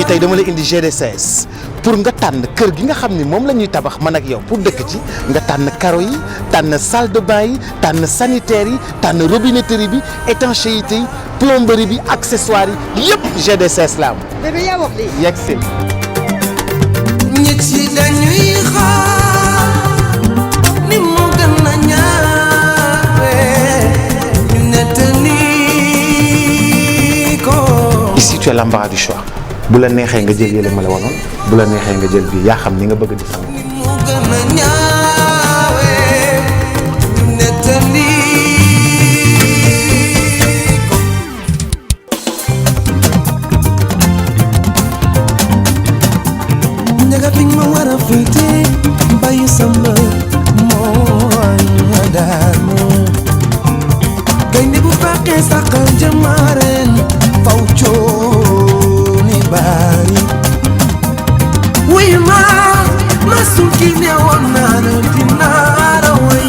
léegi tey dama la indi GDCS pour nga tànn kër gi nga xam ni moom la ñuy tabax man ak yow pour dëkk ci nga tànn carreau yi tànn salle de bain yi tànn sanitaire yi tànn robinetterie bi étanchéité yi plomberie bi accessoires yi yëpp GDCS la am. bébé yaa wax lii. yegg si. ñi ci dañuy xaar ni mu gën a ñaawe ñu nettali ko. Ici tu as l'embarras du choix bu la neexee nga jël yële ma la wanoon bu la neexee nga jël bii yaa xam ni nga bëgg di sang. ni mu gën a ñaawe ñu nettali ko. njaga fi ma war a féete bàyyi sama mooy daanu gaynde bu fàqee sàqal jamaareen faw cooni baari wuy ma masul ki neewoon naa la dinaara way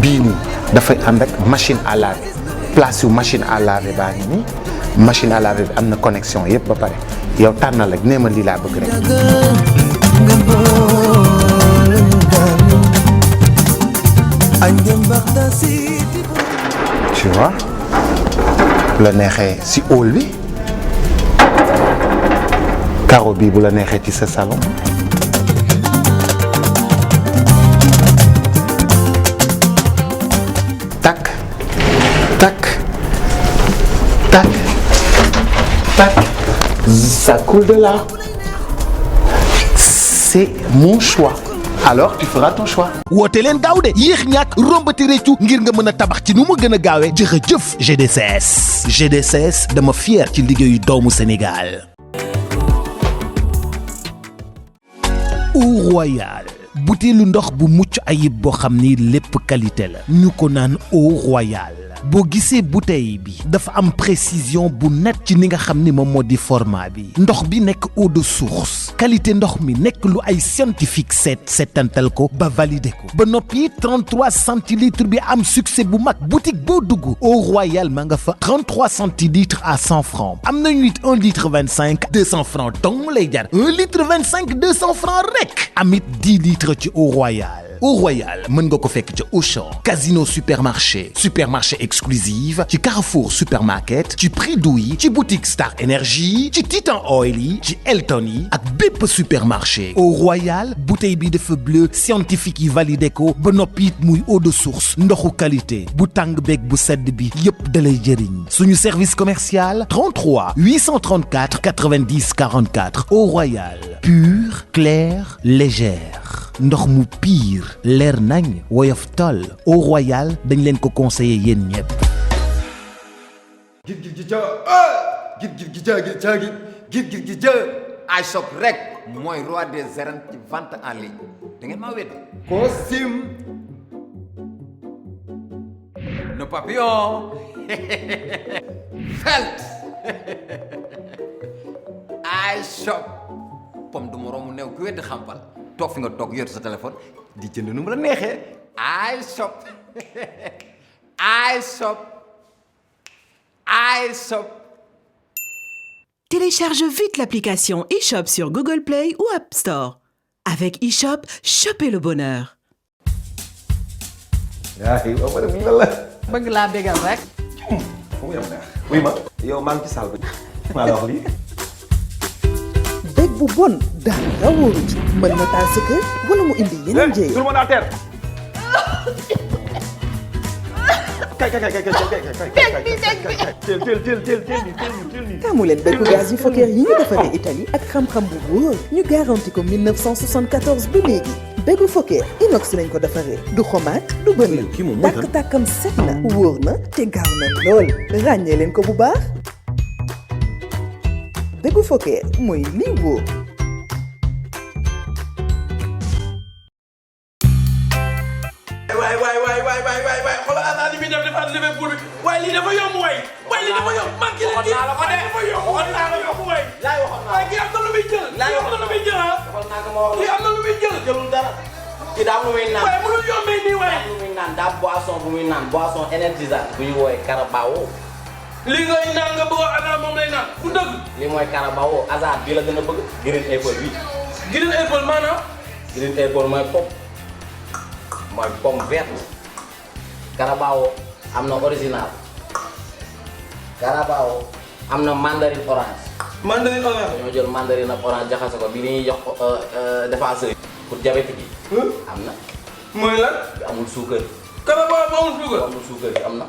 bii nii dafay ànd ak machine à laver place yu machine à laver baa ngi nii machine à laver bi am na connexion yëpp ba pare yow tànnal rek nee ma lii laa bëgg rek. nga boole ñu daanu añ dem baxta si tu vois bu la neexee si hall bi carreau bi bu la neexee ci sa salon. tac tac tac tac ça coule de là c'est mon choix alors tu feras ton choix. woote leen gaaw de yéex ñàkk rombati réccu ngir nga mën a tabax ci nu mu gën a gaawee jërëjëf GDCS. GDCS dama fier ci liggéeyu doomu Sénégal. Eau Royale butéelu ndox bu mucc ayib boo xam ni lépp qualité la ñu ko naan Eau Royale. boo gisee bouteille bi dafa am précision bu net ci ni nga xam ni moom moo di format bi ndox bi nekk eau de source qualité ndox mi nekk lu ay scientifique seetantal ko ba validé ko ba noppi 33 centilitres bi am succès bu mag boutique boo dugg Eau Royale ma nga fa 33 centilitres à 100 francs am nañu it 1 litre 25 200 francs dong lay jar 1 litre 25 200 francs rek amit 10 litres ci Eau Royale. Eau Royale mën nga ko fekk ci Auchan Casino supermarché exclusive ci Carrefour supermarket ci Prido yi ci boutique Star Énergie ci Titan Oil yi ci Elton yi ak bépp supermarché. Eau Royale bouteille bi dafa bleu scientifique yi validé ko ba noppi it muy eau de source ndoxu qualité bu tàng beeg bu sedd bi yépp dalay jëriñ suñu service commercial 33 834 90 44 Eau Royale pure claire légère ndox mu pire leer nañ woyof toll Eau Royale dañ leen ko conseiller yéen ñëpp. iShop rek mooy roi des arènes ci vente en ligne da ngeen maa wedd koo sim no papillon felt iShop pom du moroomu new ku wedd xampal toog fi nga toog yor sa téléphone di jënd nu mu la neexee iShop iShop iShop. Télécharge vite l'application eShop sur Google Play ou App Store. Avec eShop, chopez le bonheur. bëgg laa bégal rek. fu mu yem neex. oui ma yow maa ngi ci salle bi maa la wax lii. bég bu bon dara wóoru ci mën na taal sa kër wala mu indi yeneen jéey. tout le monde à terre. kay. teel. taamu leen bégu gaz yu Fokker yi ñu defaree Italie ak xam-xam bu wóor ñu garanti ko 1974 ba léegi. bégu Fokker inox lañ ko defaree du xomaat du bënn tàkk-tàkkam set na wóor na te gaaw na lool ràññee leen ko bu baax. bégu Fokker mooy lii wóor. waay xoolal Azar bi def defaat Liverpool bi waaye lii dafa yomb waay lii dafa yomb man ki la dafa yomb waay waaye kii am na lu muy jël kii am na lu muy jël kii am na lu muy jël jëlul dara kii daa am lu muy naan waaye mënul yombee nii waaye lu muy naan daa boisson bu muy naan boisson énergisante bu ñu woowee Carabao li ngay naan nga bëgg hasard moom lay naan bu dëgg. li mooy Carabao hasard bi la gën a bëgg. Green Apple bi. Green Apple maanaam. Green Apple mooy pomme verte. Carabao am na original. Carabao am na mandarine orange. Mandarine orange. dañoo jël mandarine ak orange jaxase ko bi ñuy jox défenseur yi pour diabétique yi. am na. mooy lan. bi amul suukar. Carabao bu amul suukar. amul suukar bi am na.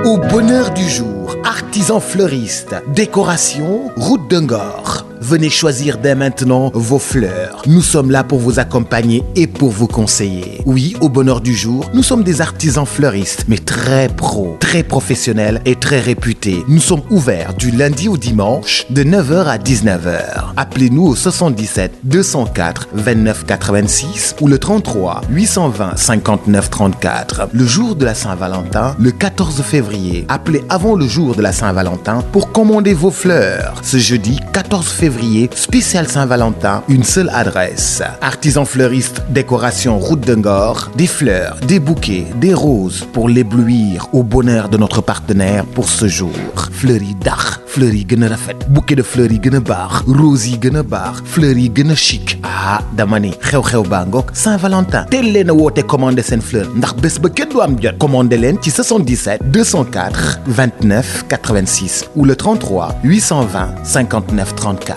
Au bonheur du jour, artisan fleuriste, décoration, route de Ngor. Venez choisir dès maintenant vos fleurs. Nous sommes là pour vous accompagner et pour vous conseiller. Oui, au bonheur du jour, nous sommes des artisans fleuristes, mais très pros, très professionnels et très réputés. Nous sommes ouverts du lundi au dimanche de 9h à 19h. Appelez-nous au 77 204 29 86 ou le 33 820 59 34. Le jour de la Saint-Valentin, le 14 février. Appelez avant le jour de la Saint-Valentin pour commander vos fleurs. Ce jeudi 14 février, spécial Saint-Valentin, une seule adresse. Artisan fleuriste, décoration route de Ngor, des fleurs, des bouquets, des roses pour l'éblouir au bonheur de notre partenaire pour ce jour. Fleury d'art, fleury gën a rafet, bouquet de fleurs yi gën a baax, roses yi gën a baax, fleurs yi gën a chic. Ah dama ne xew-xew baa ngoog Saint-Valentin teel leen a woote commandé seen fleur ndax bés ba kenn du am jot. Commandé leen ci 77 204 29 86 ou le 33 820 59 34.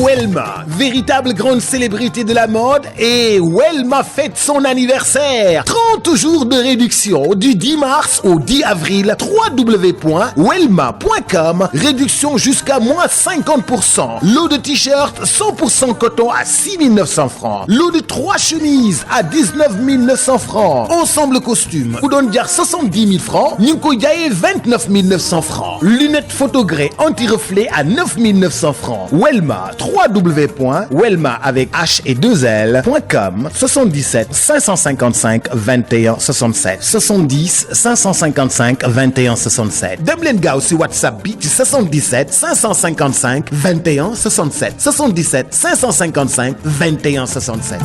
Welma, véritable grande célébrité de la mode, et Welma fête son anniversaire. 30 jours de réduction du 10 mars au 10 avril. www.welma.com. Réduction jusqu'à moins 50%. Lot de t-shirts 100% coton à 6 900 francs. Lot de 3 chemises à 19 900 francs. Ensemble costume, ou donne dire 70 000 francs. Nyunko Yaye 29 900 francs. Lunettes photogrées anti-reflet à 9 900 francs. Welma, www.welma avec H et 2L.com. 77 555 21 67 70 555 21 67. dem leen gaaw si WhatsApp bi ci 77 555 21 67 77 555 21 67.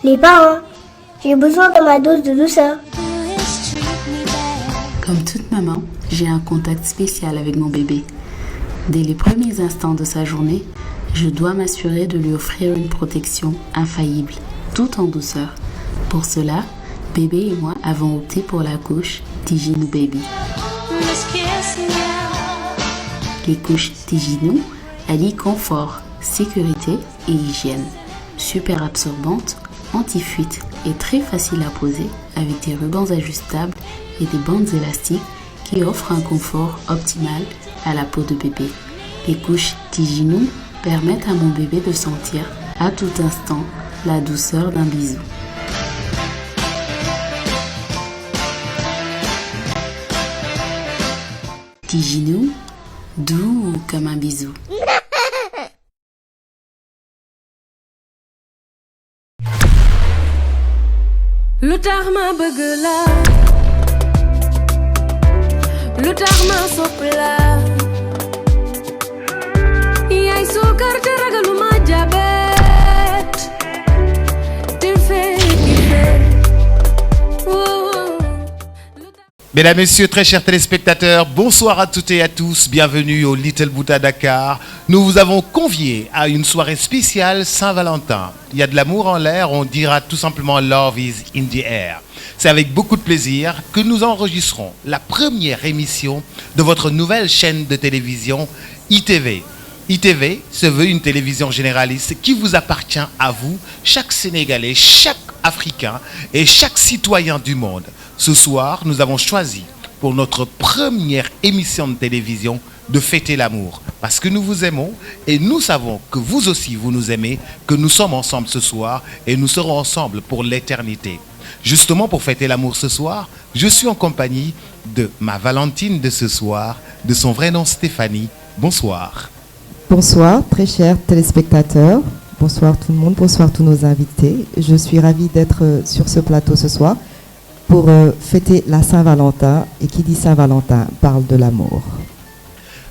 Les parents, j'ai besoin de ma dose de douceur. Comme toute maman, j'ai un contact spécial avec mon bébé. Dès les premiers instants de sa journée, je dois m'assurer de lui offrir une protection infaillible, tout en douceur. Pour cela, bébé et moi avons opté pour la couche Tijinou Baby. Les couches Tijinou allient confort, sécurité et hygiène. Super absorbantes, anti-fuite et très facile à poser avec des rubans ajustables et des bandes élastiques qui offrent un confort optimal à la peau de bébé. Les couches Tijinou permettent à mon bébé de sentir à tout instant la douceur d'un bisou. Tijinou, doux comme un bisou. lu tax ma bëgg la lu tax ma sopp la yaay suukar te ragaluma jabet te Mesdames, Messieurs, très chers téléspectateurs, bonsoir à toutes et à tous. Bienvenue au Little Bouddha Dakar. Nous vous avons conviés à une soirée spéciale Saint-Valentin. Il y a de l'amour en l'air, on dira tout simplement Love is in the air. C'est avec beaucoup de plaisir que nous enregistrons la première émission de votre nouvelle chaîne de télévision ITV. ITV se veut une télévision généraliste qui vous appartient à vous, chaque Sénégalais, chaque Africain et chaque citoyen du monde. Ce soir, nous avons choisi pour notre première émission de télévision de fêter l'amour. Parce que nous vous aimons et nous savons que vous aussi vous nous aimez, que nous sommes ensemble ce soir et nous serons ensemble pour l'éternité. Justement pour fêter l'amour ce soir, je suis en compagnie de ma Valentine de ce soir, de son vrai nom Stéphanie. Bonsoir. Bonsoir, très chers téléspectateurs. Bonsoir tout le monde, bonsoir tous nos invités. Je suis ravie d'être sur ce plateau ce soir pour fêter la Saint-Valentin. Et qui dit Saint-Valentin parle de l'amour.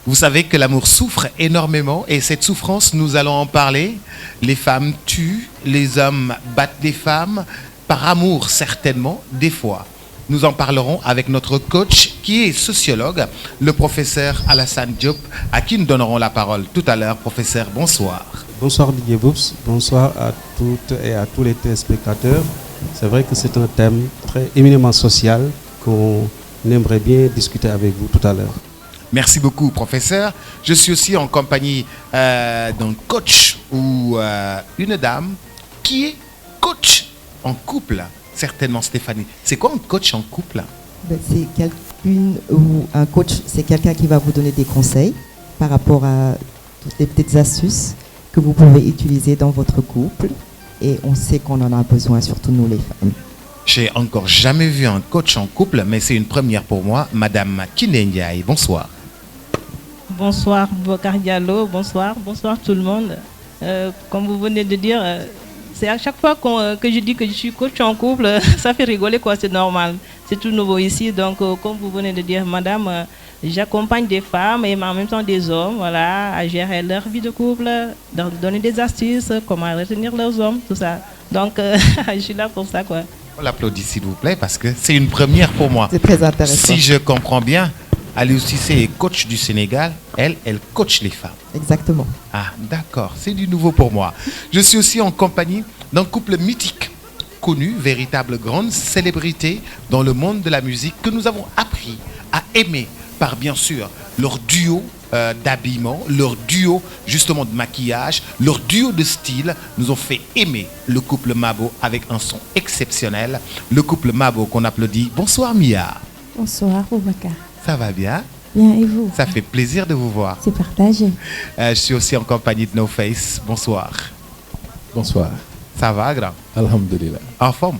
Vous savez que l'amour souffre énormément et cette souffrance, nous allons en parler. Les femmes tuent, les hommes battent les femmes, par amour certainement, des fois. Nous en parlerons avec notre coach qui est sociologue, le professeur Alassane Diop, à qui nous donnerons la parole tout à l'heure. Professeur, bonsoir. Bonsoir Didier Boups, bonsoir à toutes et à tous les téléspectateurs. C'est vrai que c'est un thème très éminemment social qu'on aimerait bien discuter avec vous tout à l'heure. Merci beaucoup, professeur. Je suis aussi en compagnie d'un coach ou une dame qui est coach en couple. Certainement, Stéphanie. C'est quoi un coach en couple? C'est quelqu'une ou un coach, c'est quelqu'un qui va vous donner des conseils par rapport à toutes les petites astuces que vous pouvez utiliser dans votre couple. Et on sait qu'on en a besoin, surtout nous les femmes. J'ai encore jamais vu un coach en couple, mais c'est une première pour moi. Madame Kiné Ndiaye, bonsoir. Bonsoir Bokar Diallo, bonsoir tout le monde. Comme vous venez de dire, c'est à chaque fois que je dis que je suis coach en couple, ça fait rigoler quoi, c'est normal. C'est tout nouveau ici, donc comme vous venez de dire, madame, j'accompagne des femmes et en même temps des hommes, voilà, à gérer leur vie de couple, leur donner des astuces, comment retenir leurs hommes, tout ça. Donc je suis là pour ça quoi. On l'applaudit s'il vous plaît parce que c'est une première pour moi. C'est très intéressant. Si je comprends bien, Aliou Cissé est coach du Sénégal, elle coach les femmes. Exactement. Ah, d'accord, c'est du nouveau pour moi. Je suis aussi en compagnie d'un couple mythique, connu, véritable grande célébrité dans le monde de la musique, que nous avons appris à aimer par, bien sûr, leur duo d'habillement, leur duo justement de maquillage, leur duo de style, nous ont fait aimer le couple Mabo avec un son exceptionnel. Le couple Mabo qu'on applaudit. Bonsoir Mia. Bonsoir Boubacar. Ça va bien? Bien, et vous? Ça fait plaisir de vous voir. C'est partagé. Je suis aussi en compagnie de No Face. Bonsoir. Bonsoir. Ça va, grand? Alhamdulillah. En forme?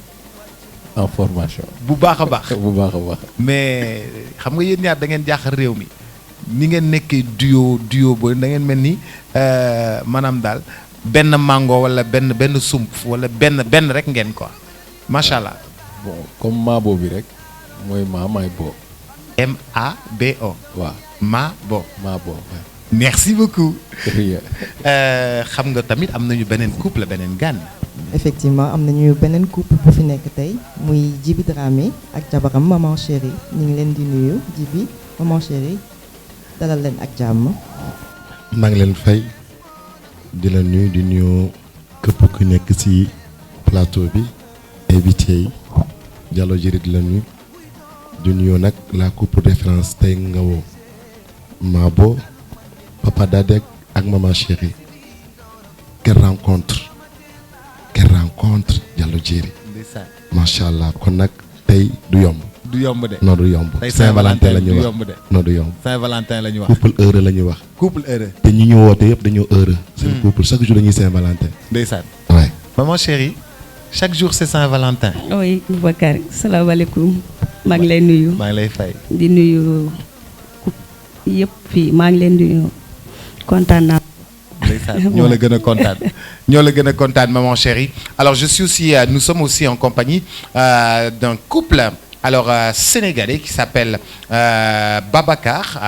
En formation. Bu baax a baax. Bu baax a baax. Mais xam nga yéen ñaar da ngeen jaaxal réew mi ni ngeen nekkee duo ba da ngeen mel ni maanaam daal benn mango wala benn sump wala benn rek ngeen quoi macha allah. Bon comme Mabo bi rek mooy maay bo. M-A-B-O. waaw Mabo. Mabo. Merci beaucoup. xam nga tamit am nañu beneen couple beneen gan. Effectivement am nañu beneen couple bu fi nekk tey muy Djiby Dramé ak jabaram Maman Chérie ñu ngi leen di nuyu Djiby Maman Chérie dalal leen ak jàmm. maa ngi leen fay di la nuyu di nuyu képp ku nekk ci plateau bi invité yi Diallo Jëri di la nuyu di nuyu nag la couple de France tey nga woo Mabo Papa Dadek ak Maman Chérie. Quelle rencontre Diallo Jëri. macha allah kon nag tey du yomb. du yomb de. non du yomb. Saint-Valentin la ñuy wax non du yomb. Saint-Valentin la ñuy wax. couple heureux la ñuy wax. couple heureux. te ñi ñu woote yëpp dañoo heureux. seen couple chaque jour dañuy Saint-Valentin. ndeysaan. ouais. Maman Chérie chaque jour c'est Saint-Valentin. oui Boubacar salaamaaleykum maa ngi lay nuyu. maa ngi lay fay. di nuyu yëpp fii maa ngi leen di nuyu kontaan naa. ñoo la gën a kontaan ñoo la gën a kontaan Maman Chérie. Alors je suis aussi nous sommes aussi en compagnie d'un couple alors sénégalais qui s'appelle Babacar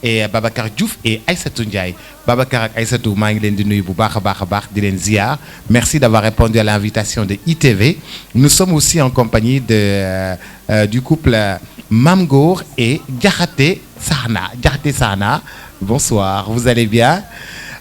et Babacar Diouf et Aïssatou Ndiaye. Babacar ak Aïssatou maa ngi leen di nuyu bu baax a baax di leen ziar. Merci d'avoir répondu à l'invitation de ITV. Nous sommes aussi en compagnie du couple Mame Goor et Diakhaté Sahna. Bonsoir, vous allez bien?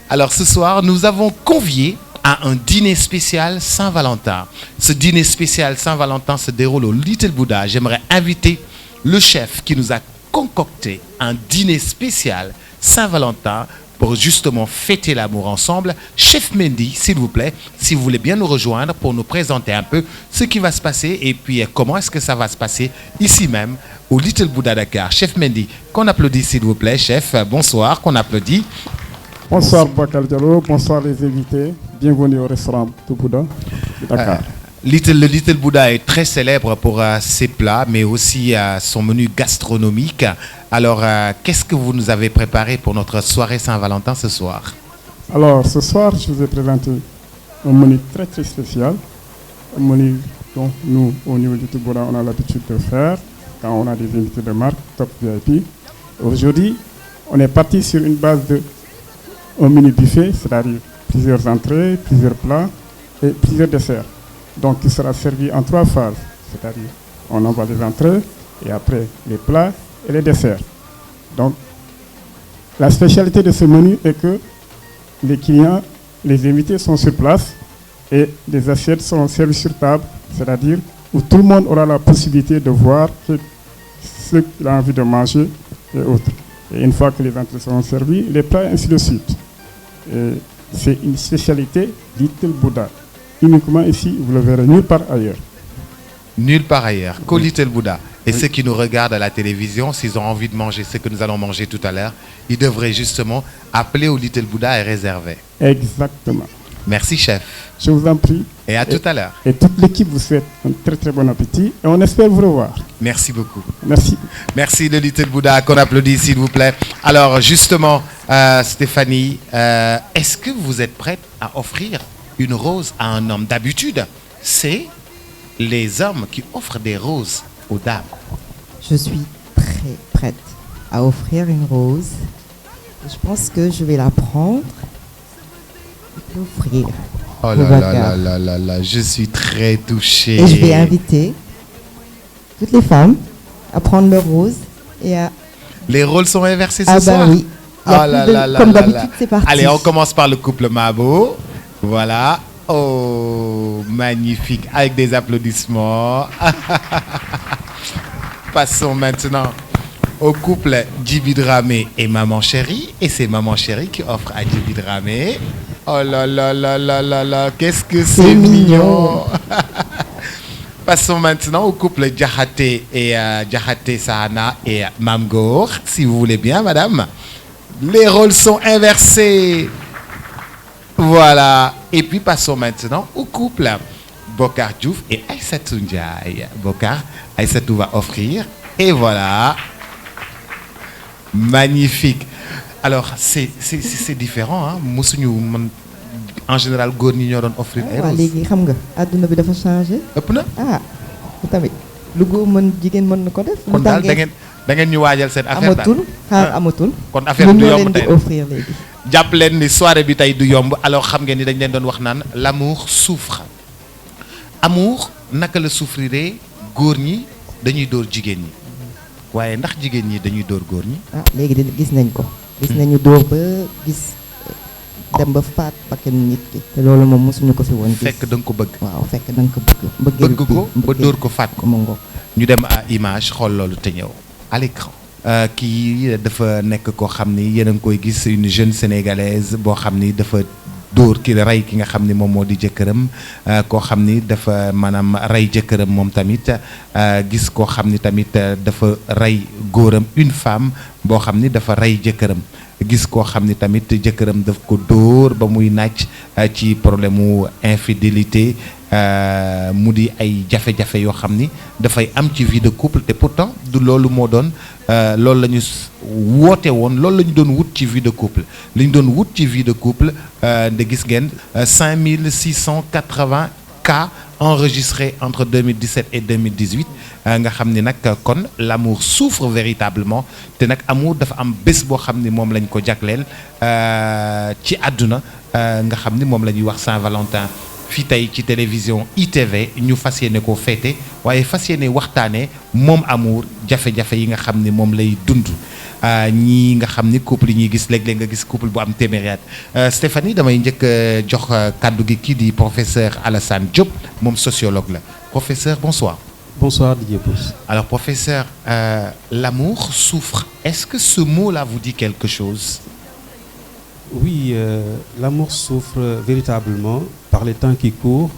Alors ce soir, nous avons convié à un dîner spécial Saint-Valentin. Ce dîner spécial Saint-Valentin se déroule au Little Buddha. J'aimerais inviter le chef qui nous a concocté un dîner spécial Saint-Valentin pour justement fêter l'amour ensemble. Chef Mendy, s'il vous plaît, si vous voulez bien nous rejoindre pour nous présenter un peu ce qui va se passer et puis comment est-ce que ça va se passer ici même au Little Buddha Dakar. Chef Mendy, qu'on applaudit s'il vous plaît. Chef, bonsoir, qu'on applaudit. Bonsoir Boubacar Diallo, bonsoir les invités. Bienvenue au restaurant du Bouddha de Dakar. Le Little Buddha est très célèbre pour ses plats, mais aussi son menu gastronomique. Alors, qu'est-ce que vous nous avez préparé pour notre soirée Saint-Valentin ce soir? Alors, ce soir, je vous ai présenté un menu très très spécial, un menu dont nous, au niveau du Touboura, on a l'habitude de faire quand on a des invités de marque, top VIP. Aujourd'hui, on est parti sur une base de un mini buffet, c'est-à-dire plusieurs entrées, plusieurs plats et plusieurs desserts. Donc, il sera servi en 3 phases, c'est-à-dire on envoie les entrées et après les plats et les desserts. Donc, la spécialité de ce menu est que les clients, les invités sont sur place et les assiettes seront servies sur table, c'est-à-dire où tout le monde aura la possibilité de voir ce qu'il a envie de manger et autres. Et une fois que les entrées seront servies, les plats et ainsi de suite. C'est une spécialité Little Buddha. Uniquement ici, vous le verrez nulle part ailleurs. Nulle part ailleurs, qu'au Little Buddha. Et ceux qui nous regardent à la télévision, s'ils ont envie de manger ce que nous allons manger tout à l'heure, ils devraient justement appeler au Little Buddha et réserver. Exactement. Merci, chef. Je vous en prie. Et à tout à l'heure. Et toute l'équipe vous souhaite un très très bon appétit et on espère vous revoir. Merci beaucoup. Merci. Merci le Little Buddha, qu'on applaudit s'il vous plaît. Alors justement, Stéphanie, est-ce que vous êtes prête à offrir une rose à un homme? D'habitude, c'est les hommes qui offrent des roses aux dames. Je suis très prête à offrir une rose. Je pense que je vais la prendre et l'offrir. Oh là là là là là là, je suis très touché. Et je vais inviter toutes les femmes à prendre leur rose et à... Les rôles sont inversés ce Ah bah soir. oui. Oh là là là comme là d'habitude, là. c'est parti. Allez, on commence par le couple Mabo. Voilà. Oh, magnifique. Avec des applaudissements. Passons maintenant au couple Djiby Dramé et Maman Chérie. Et c'est Maman Chérie qui offre à Djiby Dramé. Oh là là là là là là. Qu'est-ce que c'est mignon. Passons maintenant au couple Diakhaté et Diakhaté Sahana et Mamgoor. Si vous voulez bien, madame. Les rôles sont inversés. Voilà. Et puis passons maintenant au couple Bokar Diouf et Aïssatou Ndiaye. Bokar, Aïssatou va offrir. Et voilà. Magnifique. Alors, c'est différent. Hein? En général, góor ñi ñoo doon offrir ay roses. léegi xam nga àdduna bi dafa changé. ëpp na. ah tamit lu góor mën jigéen mën na ko def. kon daal da ngeen ñu waajal seen affaire daal amatul xaar amatul. kon affaire du yomb tey offrir léegi. jàpp leen ni soirée bi tey du yomb alors xam ngeen ni dañ leen doon wax naan l'amour souffre. amour naka la souffriree góor ñi dañuy dóor jigéen ñi waaye ndax jigéen ñi dañuy dóor góor ñi. ah léegi de gis nañ ko. gis nañu dóor ba gis dem ba faat bakkan nit ki. te loolu moom mosuñu ko fi woon gis. fekk da nga ko bëgg. waaw fekk da nga ko bëgg. bëgg ko ba dóor ko faat ko. mu ngoog. ñu dem à image xool loolu te ñëw à l'écran. kii dafa nekk koo xam ni yéen a ngi koy gis une jeune sénégalaise boo xam ni dafa dóor ki rey ki nga xam ni moom moo di jëkkëram koo xam ni dafa maanaam rey jëkkëram moom tamit gis koo xam ni tamit dafa rey góoram une femme boo xam ni dafa rey jëkkëram gis koo xam ni tamit jëkkëram daf ko dóor ba muy naaj ci problème mu infidélité mu di ay jafe-jafe yoo xam ni dafay am ci vie de couple te pourtant du loolu moo doon loolu la ñu woote woon loolu la ñu doon wut ci vie de couple li ñu doon wut ci vie de couple nde gis ngeen 5680 cas enregistrés entre 2017 et 2018 nga xam ni nag kon l'amour souffre véritablement te nag amour dafa am bés boo xam ni moom lañ ko jagleel ci àdduna nga xam ni moom la ñuy wax Saint-Valentin fii tey ci télévision ITV ñu fas yéene koo féete waaye fas yéene waxtaanee moom amour jafe-jafe yi nga xam ni moom lay dund ñii nga xam ni couple yi ñuy gis léeg-léeg nga gis couple bu am téeméeri at Stéphanie damay njëkk jox kàddu gi kii di professeur Alassane Diop moom sociologue la professeur bonsoir. Bonsoir Didier Pousse. Alors professeur, l'amour souffre. Est-ce que ce mot-là vous dit quelque chose? Oui, l'amour souffre véritablement par les temps qui courent.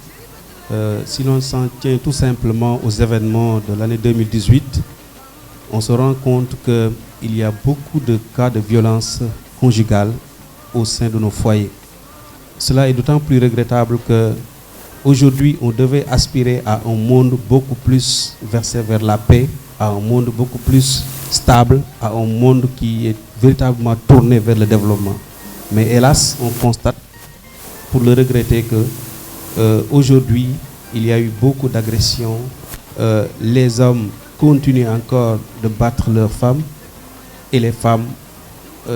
Si l'on s'en tient tout simplement aux événements de l'année 2018, on se rend compte qu'il y a beaucoup de cas de violence conjugale au sein de nos foyers. Cela est d'autant plus regrettable qu'aujourd'hui, on devait aspirer à un monde beaucoup plus versé vers la paix, à un monde beaucoup plus stable, à un monde qui est véritablement tourné vers le développement. Mais hélas, on constate, pour le regretter, que aujourd'hui, il y a eu beaucoup d'agressions. Les hommes continuent encore de battre leurs femmes et les femmes,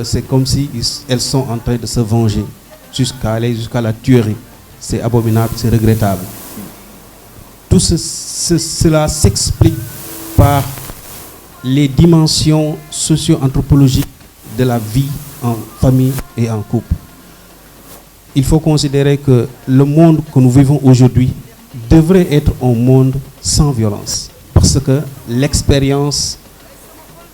c'est comme si elles sont en train de se venger jusqu'à aller jusqu'à la tuerie. C'est abominable, c'est regrettable. Tout cela s'explique par les dimensions socio-anthropologiques de la vie en famille et en couple. Il faut considérer que le monde que nous vivons aujourd'hui devrait être un monde sans violence. Parce que l'expérience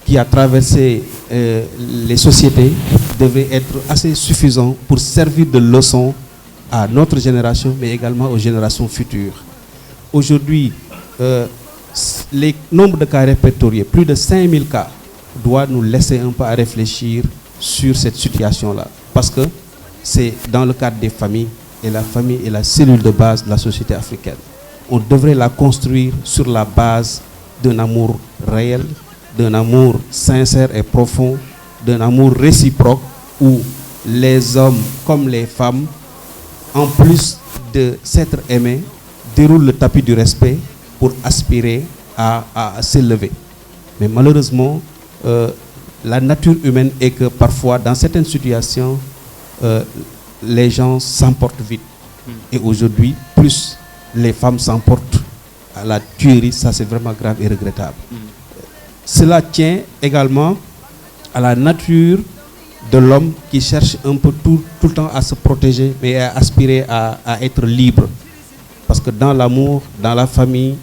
qui a traversé les sociétés devrait être assez suffisante pour servir de leçon à notre génération, mais également aux générations futures. Aujourd'hui, les nombres de cas répertoriés, plus de 5000 cas, doit nous laisser un peu à réfléchir sur cette situation-là. Parce que c'est dans le cadre des familles, et la famille est la cellule de base de la société africaine. On devrait la construire sur la base d'un amour réel, d'un amour sincère et profond, d'un amour réciproque où les hommes comme les femmes, en plus de s'être aimés, déroulent le tapis du respect pour aspirer à s'élever. Mais malheureusement, la nature humaine est que parfois, dans certaines situations, les gens s'emportent vite. Et aujourd'hui, plus les femmes s'emportent à la tuerie, ça c'est vraiment grave et regrettable. Cela tient également à la nature de l'homme qui cherche un peu tout le temps à se protéger, mais à aspirer à être libre. Parce que dans l'amour, dans la famille,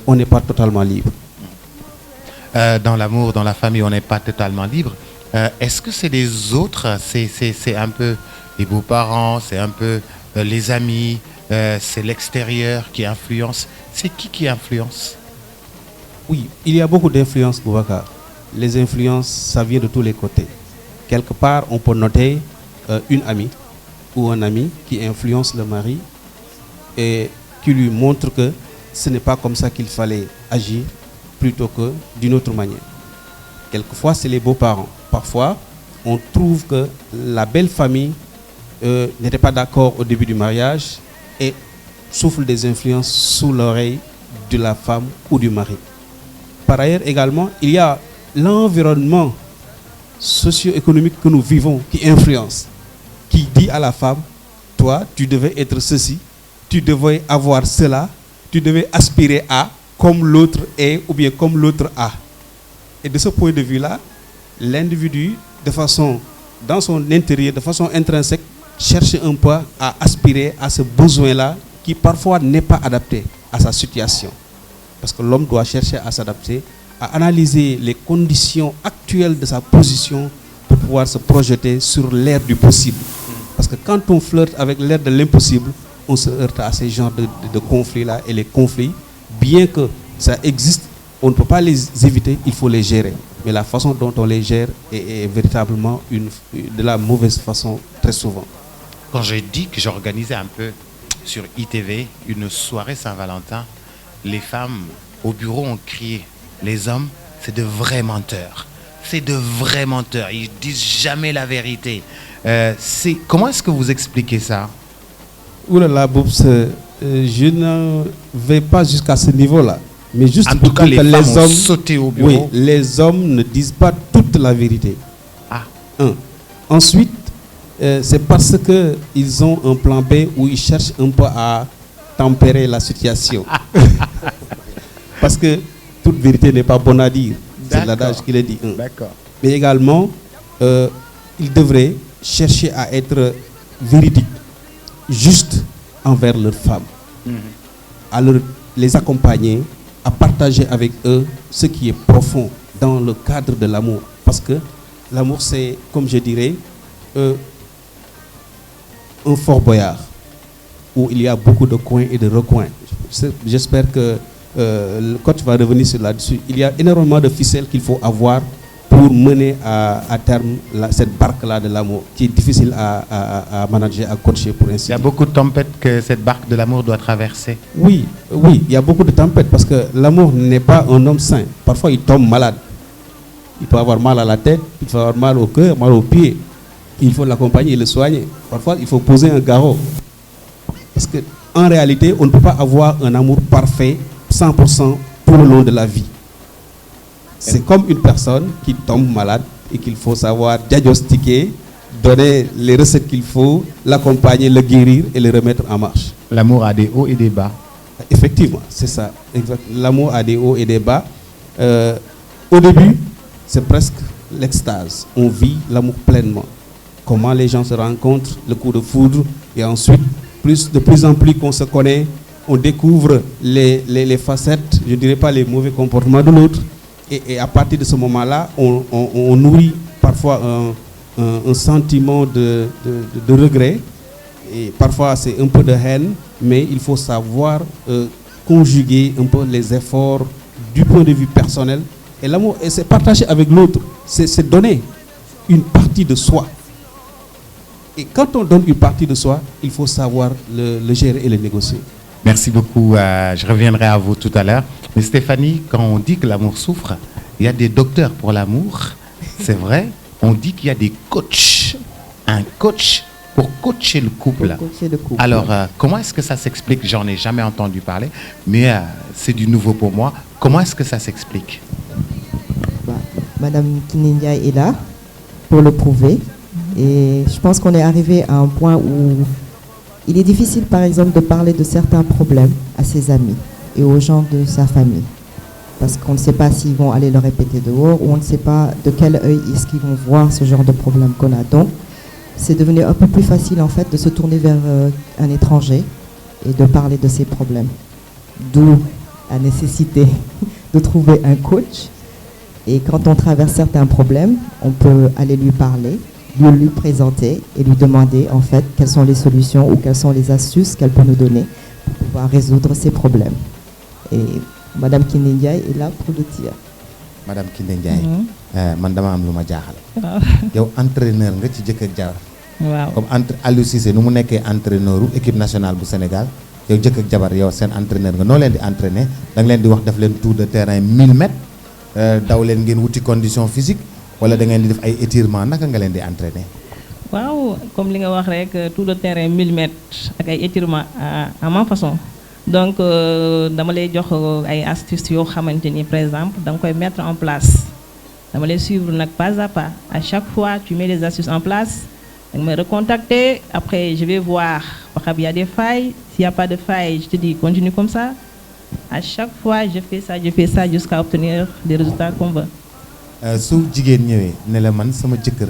on n'est pas totalement libre. Dans l'amour, dans la famille, on n'est pas totalement libre. Est-ce que c'est les autres, c'est un peu les beaux-parents, c'est un peu les amis, c'est l'extérieur qui influence? C'est qui influence? Oui, il y a beaucoup d'influences, Boubacar. Les influences, ça vient de tous les côtés. Quelque part, on peut noter une amie ou un ami qui influence le mari et qui lui montre que ce n'est pas comme ça qu'il fallait agir, plutôt que d'une autre manière. Quelquefois, c'est les beaux-parents. Parfois, on trouve que la belle famille n'était pas d'accord au début du mariage et souffle des influences sous l'oreille de la femme ou du mari. Par ailleurs, également, il y a l'environnement socio-économique que nous vivons qui influence, qui dit à la femme, toi, tu devais être ceci, tu devais avoir cela, tu devais aspirer à comme l'autre est ou bien comme l'autre a. Et de ce point de vue-là, l'individu, dans son intérieur, de façon intrinsèque, cherche un peu à aspirer à ce besoin-là qui parfois n'est pas adapté à sa situation. Parce que l'homme doit chercher à s'adapter, à analyser les conditions actuelles de sa position pour pouvoir se projeter sur l'ère du possible. Parce que quand on flirte avec l'ère de l'impossible, on se heurte à ces genres de conflits-là. Et les conflits, bien que ça existe, on ne peut pas les éviter, il faut les gérer. Mais la façon dont on les gère est véritablement de la mauvaise façon très souvent. Quand j'ai dit que j'organisais un peu sur ITV une soirée Saint-Valentin, les femmes au bureau ont crié. Les hommes, c'est de vrais menteurs. C'est de vrais menteurs. Ils disent jamais la vérité. Comment est-ce que vous expliquez ça? Oulala, Boubs, je ne vais pas jusqu'à ce niveau-là. Mais juste en tout cas, les femmes ont sauté au bureau. Oui, les hommes ne disent pas toute la vérité. Ah. Ensuite, c'est parce qu'ils ont un plan B où ils cherchent un peu à tempérer la situation. Parce que toute vérité n'est pas bonne à dire. C'est l'adage qui le dit. D'accord. Mais également, ils devraient chercher à être véridiques, juste envers leurs femmes. À les accompagner, à partager avec eux ce qui est profond dans le cadre de l'amour. Parce que l'amour, c'est, comme je dirais, un Fort Boyard où il y a beaucoup de coins et de recoins. J'espère que quand tu vas revenir sur là-dessus, il y a énormément de ficelles qu'il faut avoir pour mener à terme cette barque-là de l'amour qui est difficile à manager, à coacher pour ainsi dire. Il y a beaucoup de tempêtes que cette barque de l'amour doit traverser. Oui, il y a beaucoup de tempêtes parce que l'amour n'est pas un homme sain. Parfois, il tombe malade. Il peut avoir mal à la tête, il peut avoir mal au cœur, mal aux pieds. Il faut l'accompagner et le soigner. Parfois, il faut poser un garrot. Parce que en réalité, on ne peut pas avoir un amour parfait 100% tout le long de la vie. C'est comme une personne qui tombe malade et qu'il faut savoir diagnostiquer, donner les recettes qu'il faut, l'accompagner, le guérir et le remettre en marche. L'amour a des hauts et des bas. Effectivement, c'est ça. Exact. L'amour a des hauts et des bas. Au début, c'est presque l'extase. On vit l'amour pleinement. Comment les gens se rencontrent, le coup de foudre, et ensuite, de plus en plus qu'on se connaît, on découvre les facettes, je ne dirais pas les mauvais comportements de l'autre. Et à partir de ce moment-là, on nourrit parfois un sentiment de regret. Et parfois, c'est un peu de haine, mais il faut savoir conjuguer un peu les efforts du point de vue personnel. Et l'amour, c'est partager avec l'autre, c'est donner une partie de soi. Et quand on donne une partie de soi, il faut savoir le gérer et le négocier. Merci beaucoup. Je reviendrai à vous tout à l'heure. Mais Stéphanie, quand on dit que l'amour souffre, il y a des docteurs pour l'amour. C'est vrai. On dit qu'il y a des coachs. Un coach pour coacher le couple. Pour coacher le couple. Alors, comment est-ce que ça s'explique? J'en ai jamais entendu parler, mais c'est du nouveau pour moi. Comment est-ce que ça s'explique? Madame Kinindia est là pour le prouver. Et je pense qu'on est arrivé à un point où il est difficile, par exemple, de parler de certains problèmes à ses amis et aux gens de sa famille. Parce qu'on ne sait pas s'ils vont aller le répéter dehors ou on ne sait pas de quel œil est-ce qu'ils vont voir ce genre de problème qu'on a. Donc, c'est devenu un peu plus facile, en fait, de se tourner vers un étranger et de parler de ses problèmes. D'où la nécessité de trouver un coach. Et quand on traverse certains problèmes, on peut aller lui parler, lui présenter et lui demander en fait quelles sont les solutions ou quelles sont les astuces qu'elle peut nous donner pour pouvoir résoudre ces problèmes. Et Madame Kiné Ndiaye est là pour le dire. Madame Kiné Ndiaye, man dama am lu ma jaaxal. Yow entraîneur nga ci jëkkër jabar. Waaw. Comme Aliou Cissé nu mu nekkee entraîneur u équipe nationale bu Sénégal, yow jëkkër jabar yow seen entraîneur nga noo leen di entraîner, da nga leen di wax def leen tour de terrain 1000 mètres, daw leen ngeen wuti condition physique. Wala da ngeen di def ay étirement naka nga leen di entraîner? Waaw, comme li nga wax rek tout le terrain 1000 mètres ak ay étirement à ma façon. Donc dama lay jox ay astuces yoo xamante ni par exemple da nga koy mettre en place. Dama lay suivre nag pas à pas. À chaque fois tu mets les astuces en place, da nga may recontacter, après je vais voir il y a des failles, s'il n'y a pas de failles, je te dis continue comme ça. À chaque fois je fais ça jusqu'à obtenir des résultats qu'on veut. Su jigéen ñëwee ne la man sama jëkkër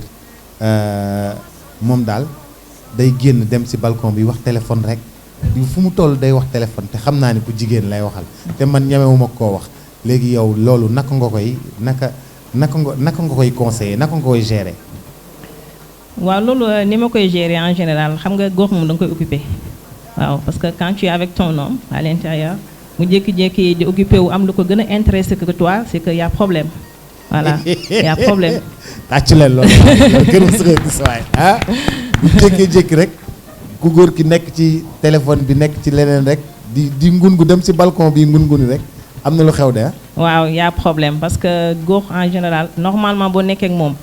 moom daal day génn dem ci balcon bi wax téléphone rek fu mu toll day wax téléphone te xam naa ni ku jigéen lay waxal te man ñemewuma koo wax léegi yow loolu naka nga koy conseiller naka nga koy gérer. waaw loolu ni ma koy gérer en général xam nga góor moom da nga koy occuper waaw parce que quand tu es avec ton homme à l'intérieur mu jékki-jékki di occuper wu am lu ko gën a intéressé que toi c'est que y a problème. Voilà, il y a problème. tàcc leen loolu gën a sëgër gis waay ah bu jékki-jékki rek ku góor ki nekk ci téléphone bi nekk ci leneen rek di ngun gu dem ci balcon bi ngun rek am na lu xew de ah. waaw y a problème parce que góor en général normalement boo nekkee ak moom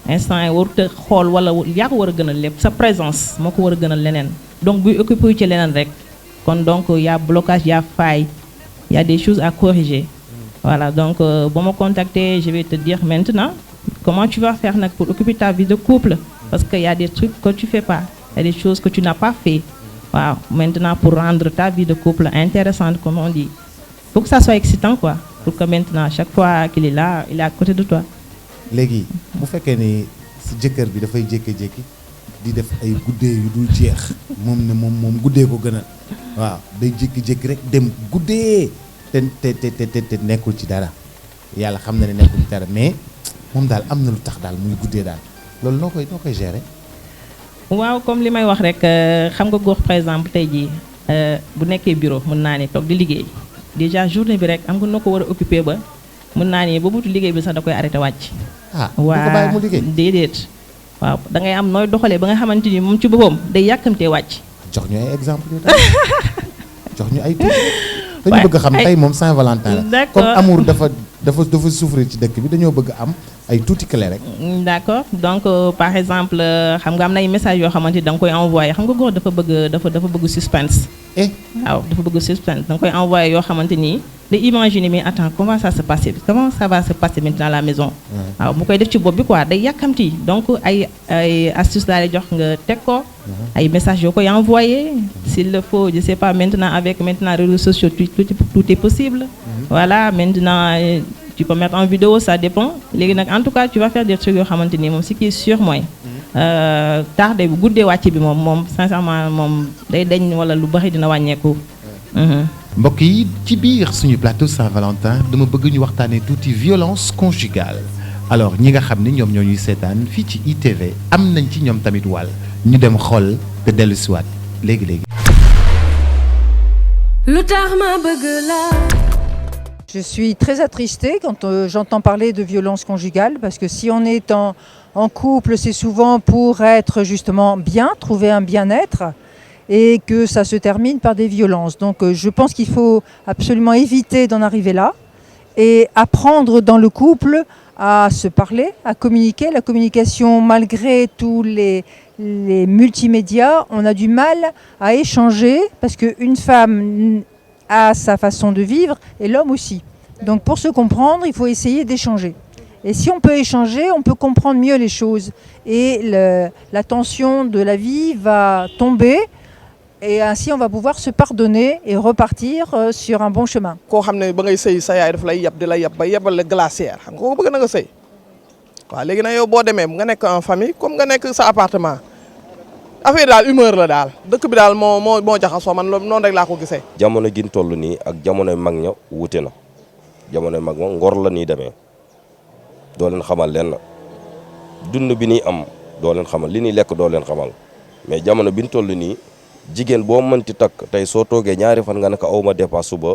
instant yi warut a xool wala yaa ko war a gënal lépp sa présence moo ko war a gënal leneen donc buy occupé ci leneen rek kon donc y a blocage y a faille y a des choses à corriger. Voilà, donc pour me contacter, je vais te dire maintenant comment tu vas faire pour occuper ta vie de couple. Parce qu'il y a des trucs que tu ne fais pas, il y a des choses que tu n'as pas fait. Wow. Maintenant, pour rendre ta vie de couple intéressante, comme on dit, il faut que ça soit excitant, quoi. Pour que maintenant, à chaque fois qu'il est là, il est à côté de toi. Légui, bu fekkee ni si jëkkër bi dafay jékki-jékki di def ay guddee yu dul jeex moom ne moom guddee ko gën a waaw day jékki-jékki rek dem guddee te nekkul ci dara yàlla xam na ne nekkul ci dara mais moom daal am na lu tax daal muy guddee daal loolu noo koy gérer. waaw comme li may wax rek xam nga góor par exemple tey jii bu nekkee bureau mën naa ne toog di liggéey déjà journée bi rek am nga noo ko war a occuper ba mën naa ne ba butu liggéey bi sax da koy arrêté wàcc. ah bu ko bàyyi mu liggéey déedéet waaw da ngay am nooy doxalee ba nga xamante ni moom ci boppam day yàkkamtee wàcc. jox ñu ay exemple yu jox ñu ay tuuti. dañu bëgg xam tey moom Saint-Valentin la comme amour dafa souffrir ci dëkk bi dañoo bëgg am ay tuuti clé rek. d'accord donc par exemple xam nga am na ay messages yoo xamante ni da nga koy envoyer xam nga góor dafa bëgg suspense. waaw dafa bëgg suspense da nga koy envoyé yoo xamante ni day imaginer mais attends comment ça se passer comment ça va se passer maintenant à la maison. waaw mu koy def ci bopp bi quoi day yàkkamti donc ay astuces laa lay jox nga teg ko. ay messages yoo koy envoyé. s'il le faut je sais pas maintenant avec maintenant réseaux sociaux tout est possible. voilà maintenant tu peux mettre en vidéo ça dépend léegi nag en tout cas tu vas faire des trucs yoo xamante ni moom ce qui est sûr mooy. tardé bu guddee wàcc bi moom sincèrement moom day deñ wala lu bari dina wàññeeku. mbokk yi ci biir suñu plateau Saint-Valentin dama bëgg ñu waxtaanee tuuti violence conjugale alors ñi nga xam ni ñoom ñoo ñuy seetaan fii ci ITV am nañ ci ñoom tamit wàll ñu dem xool te dellu siwaat léegi. lu tax ma bëgg la. Je suis très attristée quand j'entends parler de violence conjugale parce que si on est en couple, c'est souvent pour être justement bien, trouver un bien-être et que ça se termine par des violences. Donc je pense qu'il faut absolument éviter d'en arriver là et apprendre dans le couple à se parler, à communiquer. La communication, malgré tous les multimédias, on a du mal à échanger parce qu'une femme a sa façon de vivre et l'homme aussi. Donc pour se comprendre, il faut essayer d'échanger. Et si on peut échanger, on peut comprendre mieux les choses. Et la tension de la vie va tomber et ainsi on va pouvoir se pardonner et repartir sur un bon chemin. koo xam ne ba ngay sëy sa yaay daf lay yab di la yab ba yebal la glacière xam nga ko bëgg na nga sëy waaw léegi nag yow boo demee nga nekk en famille comme nga nekk sa appartement affaire daal humeur la daal dëkk bi daal moo jaxasoo man noonu rek laa ko gisee. jamono gi ñu toll nii ak jamonoy mag ña wuute na jamonoy mag moom ngor la nii demee doo leen xamal leen dund bi nii am doo leen xamal li ñuy lekk doo leen xamal mais jamono bi ñu toll nii jigéen boo mënti takk tey soo toogee ñaari fan nga ne ko aw ma dépasse suba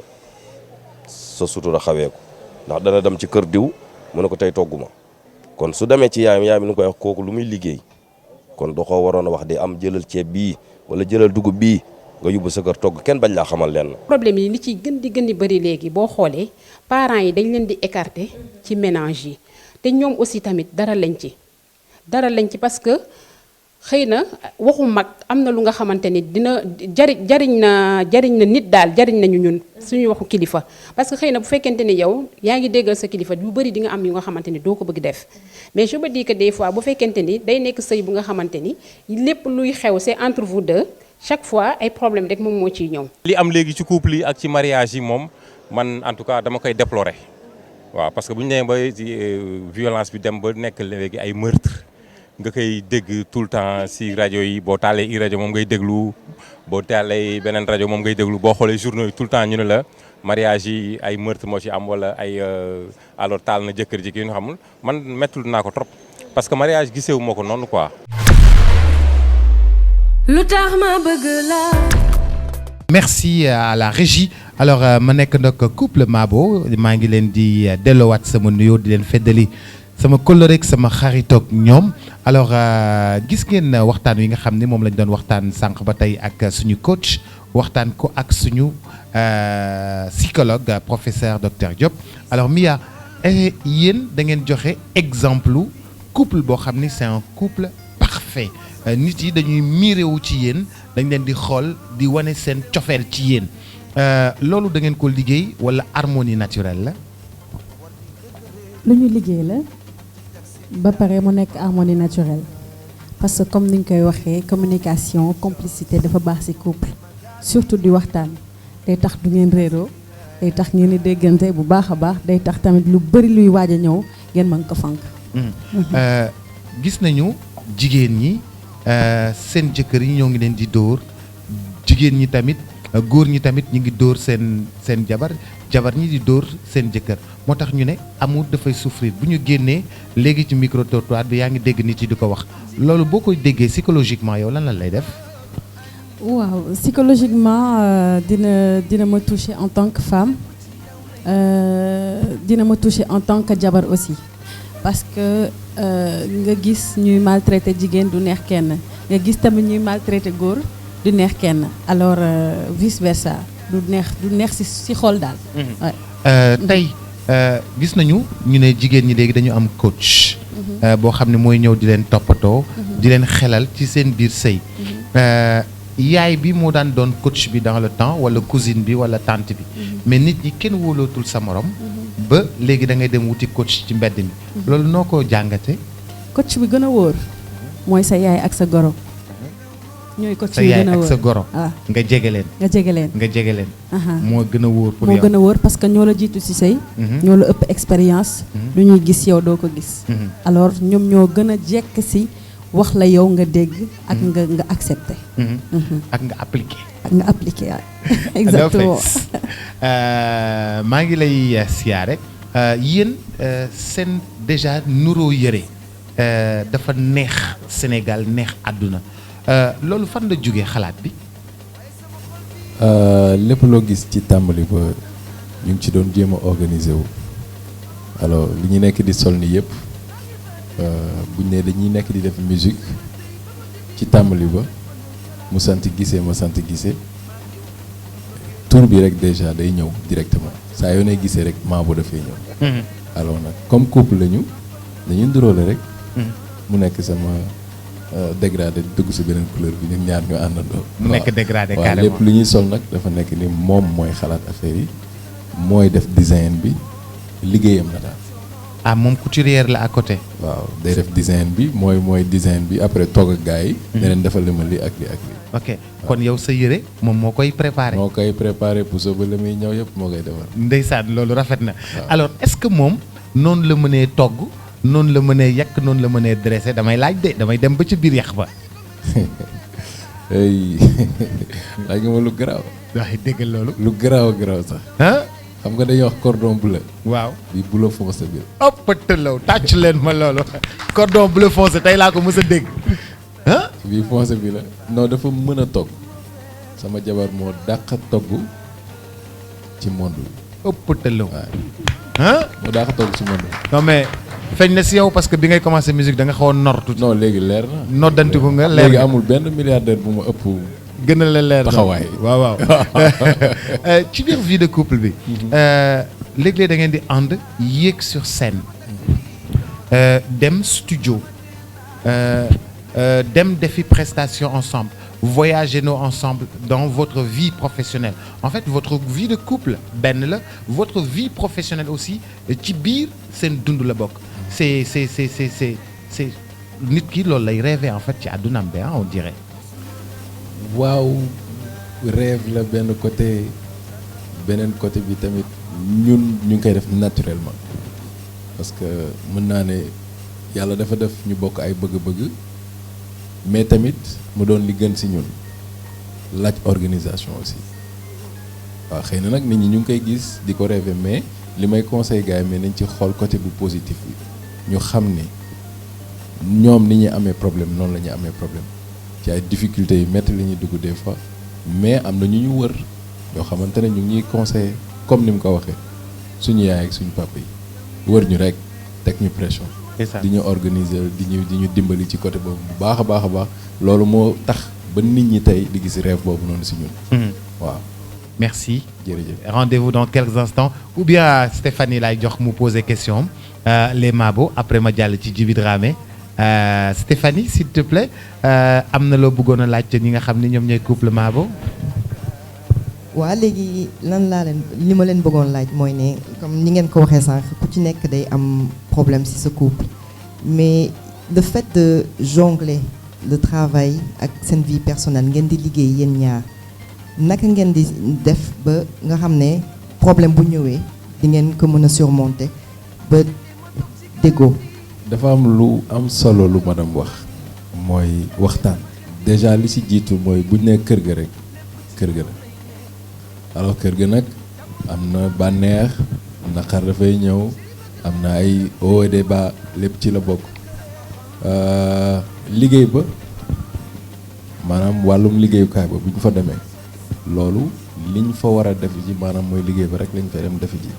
sa sutura xawee ko ndax dana dem ci kër diw mu ne ko tey togguma kon su demee ci yaay mi nu koy wax kooku lu muy liggéey. kon doo ko waroon a wax di am jëlal ceeb bii wala jëlal dugub bii nga yóbbu sa kër togg kenn bañ laa xamal leen. problème yi li ci gën di bëri léegi boo xoolee parents yi dañ leen di écarter ci ménage yi te ñoom aussi tamit dara lañ ci parce que xëy na waxu mag am na lu nga xamante ni dina jariñ na nit daal jariñ nañu ñun suñu waxu kilifa parce que xëy na bu fekkente ni yow yaa ngi déggal sa kilifa lu bëri di nga am yu nga xamante ni doo ko bëgg def mais je me dis que des fois bu fekkente ni day nekk sëy bu nga xamante ni lépp luy xew c'est entre vous deux chaque fois ay problème rek moom moo ciy ñëw. li am léegi ci couple yi ak ci mariage yi moom man en tout cas dama koy déplorer waaw parce que bu ñu demee ba violence bi dem ba nekk léegi ay meurtre nga koy dégg tout le temps si rajo yi boo taalee i rajo moom ngay déglu boo taalee beneen rajo moom ngay déglu boo xoolee journaux yi tout le temps ñu ne la mariage yi ay meurtre moo ci am wala ay alors taal na jëkkër ji ki ñu xamul man mettul naa ko trop parce que mariage gisewu moo ko noonu quoi. lu tax ma bëgg la. merci à la régie alors ma nekk nag couple Mabo maa ngi leen di delloowaat sama nuyoo di leen feddali sama kóllëre ak sama xaritoog ñoom alors gis ngeen waxtaan wi nga xam ne moom lañ doon waxtaan sànq ba tey ak suñu coach waxtaan ko ak suñu psychologue professeur docteur Diop alors Mia yéen da ngeen joxe exemple couple boo xam ni c'est un couple parfait nit yi dañuy miirewu ci yéen dañ leen di xool di wane seen cofeel ci yéen loolu da ngeen ko liggéey wala harmonie naturelle la. lu ñu liggéey la ba pare mu nekk harmonie naturelle parce que comme ni ñu koy waxee communication complicité dafa baax ci couple surtout di waxtaan day tax du ngeen réeroo day tax ngeen di déggante bu baax a baax day tax tamit lu bari luy waaj a ñëw ngeen mën ko fank. gis nañu jigéen ñi seen jëkkër yi ñoo ngi leen di dóor jigéen ñi tamit góor ñi tamit ñu ngi dóor seen jabar ñi di dóor seen jëkkër moo tax ñu ne amour dafay souffrir bu ñu génnee léegi ci micro trottoir bi yaa ngi dégg nit yi di ko wax loolu boo koy déggee psychologiquement yow lan la lay def. waaw psychologiquement dina ma toucher en tant que femme dina ma toucher en tant que jabar aussi parce que nga gis ñuy maltraiter jigéen du neex kenn nga gis tamit ñuy maltraiter góor du neex kenn alors vice versa du neex ci xol daal. tey gis nañu ñu ne jigéen ñi léegi dañu am coach. boo xam ne mooy ñëw di leen toppatoo. di leen xelal ci seen biir sëy. yaay bi moo daan doon coach bi dans le temps wala cousine bi wala tante bi mais nit ñi kenn wóolootul sa morom ba léegi da ngay dem wuti coach ci mbedd mi loolu noo ko jàngate coach bi gën a wóor mooy sa yaay ak sa goro ñooy coach sa yi yaay gën a ak wóor sa goro nga jege leen nga jege leen moo gën a wóor pour moo yow gën a wóor parce que ñoo la jiitu ci sëy ñoo la ëpp expérience lu ñuy gis yow doo ko gis alors ñoom ñoo gën a jekk ci wax la yow nga dégg ak nga accepté ak nga appliqué ak nga appliqué exactement maa ngi lay siyaare yéen seen déjà nuroo yëre dafa neex Sénégal neex àdduna loolu fan la jógee xalaat bi lépp loo gis ci tàmbali ba ñu ngi ci doon jéem a organiser wu alors li ñu nekk di sol ni yëpp buñ ne dañuy nekk di def musique ci tàmbali ba mu sant gisee ma sant gisee tur bi rek déjà day ñëw directement saa yoo ne gisee rek Mabo dafay ñëw alors nag comme couple lañu dañuy nduróole rek mu nekk sama dégradé dugg si beneen couleur bi ñun ñaar ñu àndandoo. mu nekk dégradé waaw carrément lépp lu ñuy sol nag dafa nekk ni moom mooy xalaat affaire yi mooy def design bi liggéeyam la daal. ah moom couturière la à côté. waaw day def design bi mooy design bi après toog ak gars yi. ne leen defal ma lii ak lii ak lii. ok kon yow sa yëre moom moo koy préparé. moo koy préparé pour ba la muy ñëw yëpp moo koy defar. ndeysaan loolu rafet na. alors est-ce que moom noonu la mënee togg. noonu la mënee yàq noonu la mënee dressé damay laaj de damay dem ba ci biir yàq ba. laaj nga ma lu garaaw. waaye déggal loolu. lu garaaw garaaw sax. xam nga dañuy wax cordon bleu. waaw bi bleu foncé bi. ëppatalaw tàcc leen ma loolu. cordon bleu foncé tey laa ko mës a dégg. bi foncé bi la non dafa mën a togg sama jabar moo dàq togg ci monde bi. ëppatalaw. moo dàq togg ci monde bi. non mais. feeñ na si yow parce que bi ngay commencé musique da nga xaw a nor tuuti. non léegi leer na. noddantiku nga leer léegi amul benn milliardaire bu ma ëpp. gën a la leer taxawaay waaw waaw. ci biir vie de couple bi. léeg-léeg da ngeen di ànd yéeg sur scène. dem studio. dem defi prestation ensemble. voyager nous ensemble dans votre vie professionnelle en fait votre vie de couple benn la votre vie professionnelle aussi ci biir seen dund la bokk c'est nit ki loolu lay rêver en fait ci àddunaam bi on dirait. waaw rêve la benn côté beneen côté bi tamit ñun ñu ngi koy def naturellement parce que mën naa ne yàlla dafa def ñu bokk ay bëgg-bëgg. mais tamit mu doon li gën ci ñun laaj organisation aussi waaw xëy na nag nit ñi ñu ngi koy gis di ko rêver mais li may conseil gars yi mais nañ ci xool côté bu positif bi ñu xam ne ñoom ni ñuy amee problème noonu la ñuy amee problème ci ay difficultés yu métti la ñuy dugg des fois mais am na ñu ñu wër yoo xamante ne ñu ngi ñuy conseiller comme ni mu ko waxee suñu yaay ak suñu papa yi wër ñu rek teg ñu pression. di ñu organiser di ñu dimbali ci côté boobu bu baax a baax a baax loolu moo tax ba nit ñi tey di gis rêve boobu noonu si ñun. waaw. merci. jërëjëf rendez-vous dans quelques instants ou bien Stéphanie lay jox mu poser question les Mabo après ma jàll ci Djiby Dramé Stéphanie s'il te plaît am na loo bëggoon a laajte ñi nga xam ni ñoom ñooy couple Mabo. waa léegi lan laa leen li ma leen bëggoon laaj mooy ne comme ni ngeen ko waxee sànq ku ci nekk day am problème ci sa couple mais le fait de jongler le travail ak seen vie personnelle ngeen di liggéey yéen ñaar naka ngeen di def ba nga xam ne problème bu ñëwee di ngeen ko mën a surmonter ba déggoo. dafa am lu am solo lu madame wax mooy waxtaan déjà li ci jiitu mooy buñ ne kër ga rek kër ga la. alors kër ga nag am na bànneex naqar dafay ñëw am na ay hauts et des bas lépp ci la bokk liggéey ba maanaam wàllum liggéeyukaay ba bu ñu fa demee loolu liñ fa war a def ji maanaam mooy liggéey ba rek lañ fay dem defi ji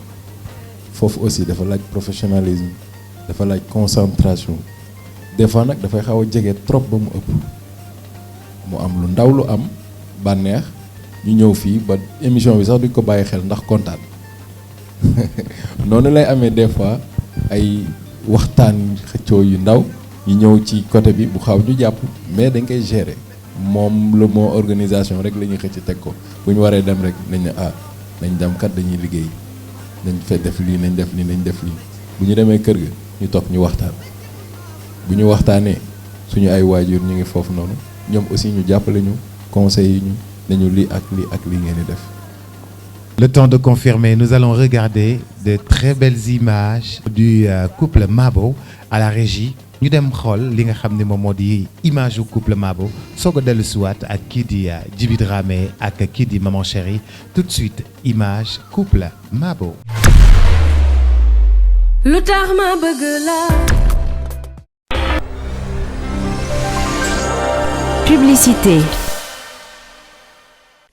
foofu aussi dafa laaj professionnalisme dafa laaj concentration des fois nag dafay xaw a jege trop ba mu ëpp mu am lu ndaw lu am bànneex ñu ñëw fii ba émission bi sax duñ ko bàyyi xel ndax kontaan noonu lay amee des fois ay waxtaan xëccoo yu ndaw ñu ñëw ci côté bi bu xaw ñu jàpp mais dañ koy gérer moom le mot organisation rek la ñuy xëcc teg ko bu ñu waree dem rek nañ ne nañ dem kat dañuy liggéey nañ fa def lii nañ def lii nañ def lii bu ñu demee kër ga ñu toog ñu waxtaan bu ñu waxtaanee suñu ay waajur ñu ngi foofu noonu ñoom aussi ñu jàppale ñu conseil yi ñu nañu lii ak lii ak lii ngeen di def. Le temps de confirmer, nous allons regarder de très belles images du couple Mabo à la régie. Ñu dem xool li nga xam ne moom moo di image du couple Mabo soog a dellu siwaat ak kii di Djiby Dramé ak kii di Maman Chérie. Tout de suite image couple Mabo. lu tax ma bëgg la. Publicité.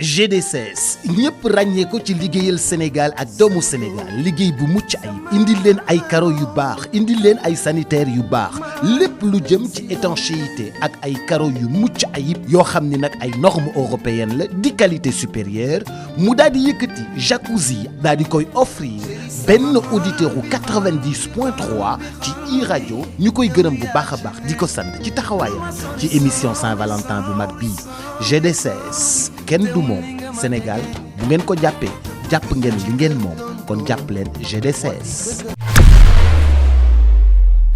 GDCS ñëpp ràññee ko ci liggéeyal Sénégal ak doomu Sénégal liggéey bu mucc ayib indil leen ay carreaux yu baax indil leen ay sanitaires yu baax lépp lu jëm ci étanchéité ak ay carreaux yu mucc ayib yoo xam ni nag ay normes européennes la di qualité supérieure mu daal di yëkkati jacuzzi daal di koy offrir benn auditeur u 90.3 ci iRadio ñu koy gërëm bu baax a baax di ko sant ci taxawaayam ci émission Saint-Valentin bu mag bii GDCS kenn du moom Sénégal bu ngeen ko jàppee jàpp ngeen li ngeen moom kon jàpp leen GDCS.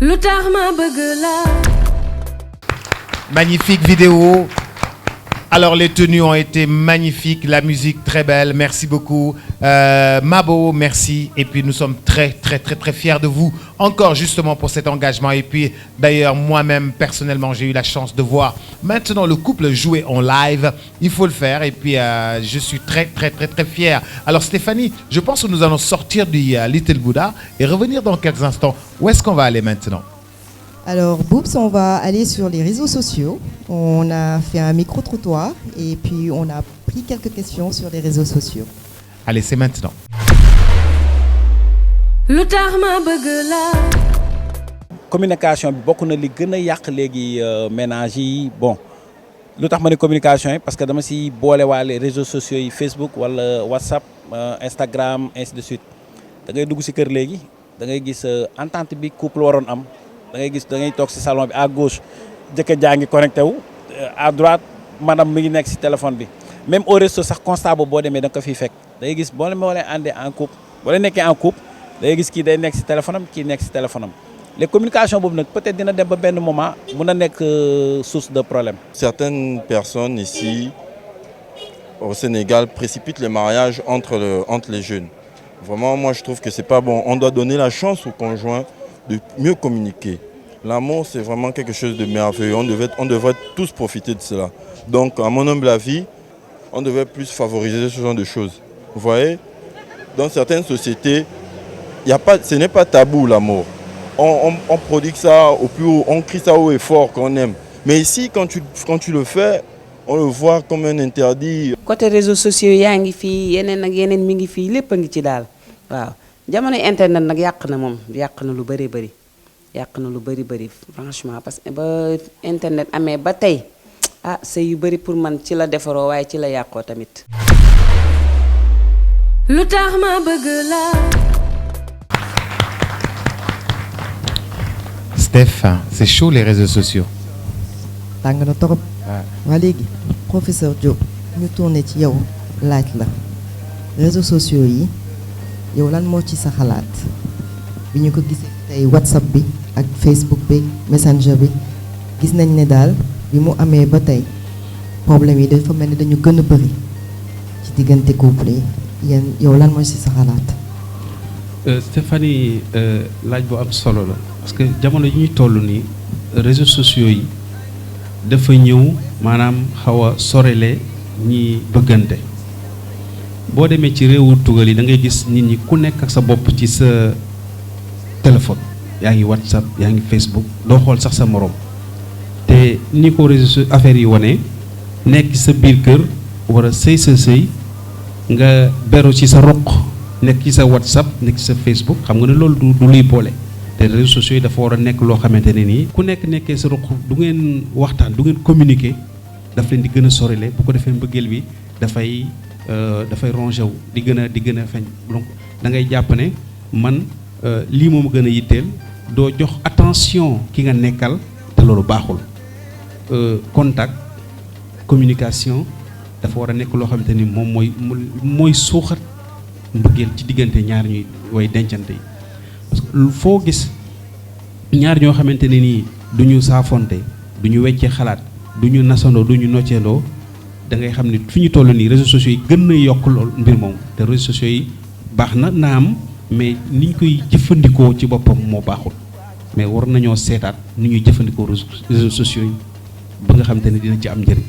lu tax ma bëgg la. Magnifique vidéo. Alors les tenues ont été magnifiques, la musique très belle, merci beaucoup Mabo, merci et puis nous sommes très fiers de vous encore justement pour cet engagement et puis d'ailleurs moi-même personnellement j'ai eu la chance de voir maintenant le couple jouer en live, il faut le faire et puis je suis très fier. Alors Stéphanie, je pense que nous allons sortir du Little Buddha et revenir dans quelques instants. Où est-ce qu'on va aller maintenant? Alors, Boops, on va aller sur les réseaux sociaux. On a fait un micro-trottoir et puis on a pris quelques questions sur les réseaux sociaux. Allez, c'est maintenant. lu tax ma bëgg la. communication bi bokk na li gën a yàq léegi ménage yi bon lu tax ma ne communication yi parce que dama si boole waale réseaux sociaux yi Facebook wala WhatsApp Instagram ainsi de suite da ngay dugg si kër léegi da ngay gis entente bi couple waroon am. da ngay gis da ngay toog ci salon bi à gauche jëkkër jaa ngi connecté wu à droite madame mi ngi nekk ci téléphone bi même au resto sax constat boobu boo demee da nga ko fiy fekk da ngay gis boo leen àndee en couple boo leen nekkee en couple da ngay gis kii day nekk ci téléphone am kii nekk ci téléphone am les communications boobu nag peut-être dina dem ba benn moment mun a nekk source de problème. Certaines personnes ici au Sénégal précipitent le mariage entre les jeunes. Vraiment, moi je trouve que c'est pas bon. On doit donner la chance au conjoint de mieux communiquer. L'amour, c'est vraiment quelque chose de merveilleux. On devrait tous profiter de cela. Donc, à mon humble avis, on devrait plus favoriser ce genre de choses. Vous voyez, dans certaines sociétés, ce n'est pas tabou l'amour. On prodigue ça au plus haut, on crie ça haut et fort qu'on aime. Mais ici, quand tu le fais, on le voit comme un interdit. Côté réseaux sociaux, yaa ngi fii yeneen ak yeneen mi ngi fii lépp a ngi ci daal waaw. jamono internet nag yàq na moom yàq na lu bëri franchement parce que ba internet amee ba tey sëy yu bëri pour man ci la defaroo waaye ci la yàqoo tamit. lu tax ma bëgg la. Steph, c'est chaud les réseaux sociaux. tàng na torop. waa léegi professeur Diop ñu tourné ci yow laaj la réseaux sociaux yi. yow lan moo ci sa xalaat bi ñu ko gisee tey WhatsApp bi ak Facebook bi Messenger bi gis nañ ne daal bi mu amee ba tey problème yi dafa mel ni dañu gën a bëri ci diggante couple yi yow lan moo ci sa xalaat. Stéphanie laaj bu am solo la parce que jamono yi ñuy toll nii réseaux sociaux yi dafa ñëw maanaam xaw a sorele ñi bëggante. boo demee ci réewu tugal yi da ngay gis nit ñi ku nekk ak sa bopp ci sa téléphone yaa ngi WhatsApp yaa ngi Facebook doo xool sax sa morom te ni ko réseaux affaires yi wane nekk ci sa biir kër war a sëy sa sëy nga beru ci sa roq nekk ci sa WhatsApp nekk ci sa Facebook xam nga ne loolu du luy boole te réseaux sociaux yi dafa war a nekk loo xamante ne nii ku nekk nekkee sa roq du ngeen waxtaan du ngeen communiquer daf leen di gën a sorile bu ko defee mbëggeel bi dafay rongé wu di gën a feeñ donc da ngay jàpp ne man lii moom gën a yitteel doo jox attention ki nga nekkal te loolu baaxul contact communication dafa war a nekk loo xamante ni moom mooy suuxat mbëggeel ci diggante ñaar ñuy way dencante yi parce que foo gis ñaar ñoo xamante ne nii du ñu saafonte du ñu weccee xalaat du ñu nasandoo du ñu nocceendoo da ngay xam ne fi ñu toll nii réseaux sociaux yi gën na yokk lool mbir moom te réseaux sociaux yi baax na naam mais ni ñu koy jëfandikoo ci boppam moo baaxul mais war nañoo seetaat ni ñuy jëfandikoo réseaux sociaux yi ba nga xamante ne dina ci am njëriñ.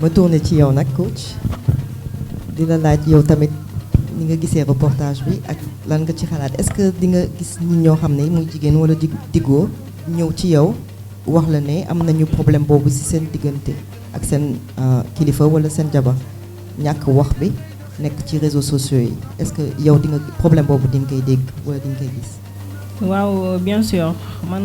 ma tourné ci yow nag coach di la laaj yow tamit ni nga gisee reportage bi ak lan nga ci xalaat est-ce que di nga gis nit ñoo xam ne muy jigéen wala di góor ñëw ci yow wax la ne am nañu problème boobu ci seen diggante ak seen kilifa wala seen jabar ñàkk wax bi nekk ci réseaux sociaux yi est-ce que yow di nga problème boobu di nga koy dégg wala di nga koy gis. waaw bien sûr man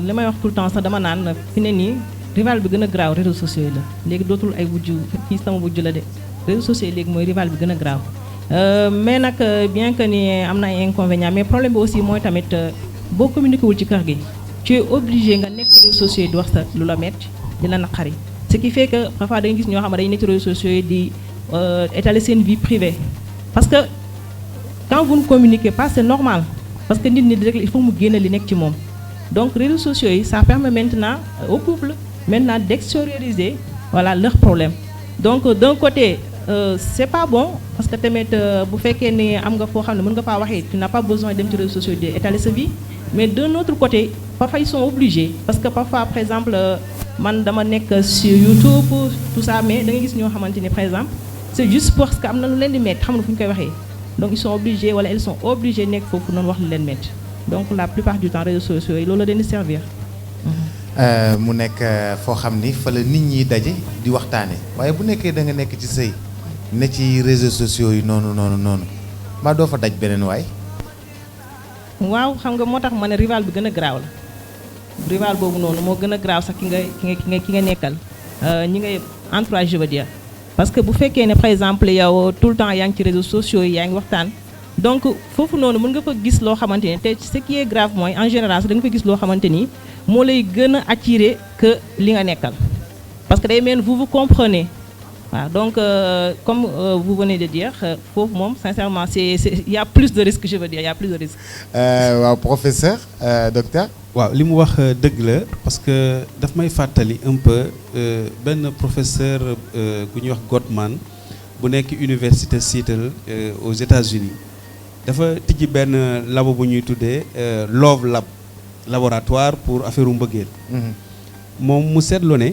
li may wax tout le temps sax dama naan fi ne nii rival bi gën a graaw réseaux sociaux yi la léegi dootul ay wujju kii sama wujju la de réseaux sociaux yi léegi mooy rival bi gën a graaw mais nag bien que ni am na ay inconvénients mais problème bi aussi mooy tamit boo communiqué wul ci kër gi tu es obligé nga nekk ci réseaux sociaux yi di wax sa lu la metti di la naqari ce qui fait que parfois da nga gis ñoo xam ne dañuy nekk ci réseaux sociaux yi di étaler seen vie privée parce que quand vous ne communiquez pas c'est normal parce que nit rek il faut mu génne li nekk ci moom donc réseaux sociaux yi ça permet maintenant au couple maintenant d'extérioriser voilà leurs problèmes donc d'un côté c'est pas bon parce que tamit bu fekkee ni am nga foo xam ne mën nga faa waxee tu n'as pas besoin dem ci réseaux sociaux di étaler sa vie mais d'un autre côté parfois ils sont obligés parce que parfois par exemple man dama nekk sur YouTube tout ça mais da nga gis ñoo xamante ni par exemple c'est juste parce que am na lu leen di metti xam na fu ñu koy waxee donc ils sont obligés wala elles sont obligées nekk foofu noonu wax lu leen metti donc la plupart du temps réseaux sociaux yi loolu la leen di servir. mu nekk foo xam ni fa la nit ñi daje di waxtaane waaye bu nekkee da nga nekk ci sëy ne ci réseaux sociaux yi noonu maa doo fa daj beneen waay. waaw xam nga moo tax ma ne rival bi gën a graaw la rival boobu noonu moo gën a graaw sax ki nga nekkal ñi ngay entourage je veux dire parce que bu fekkee ne par exemple yow tout le temps yaa ngi ci réseaux sociaux yi yaa ngi waxtaan donc foofu noonu mën nga fa gis loo xamante ni te ce qui est grave mooy en général sax da nga fa gis loo xamante ni moo lay gën a attirer que li nga nekkal parce que day mel vous vous comprenez waaw donc comme vous venez de dire foofu moom sincèrement il y a plus de risques je veux dire il y a plus de risques. waaw professeur docteur. waaw li mu wax dëgg la parce que daf may fàttali un peu benn professeur bu ñuy wax Gottman bu nekk université Seattle aux États-Unis dafa tijji benn labo bu ñuy tuddee Love Lab laboratoire pour affaire u mbëggeel moom mu seetlu ne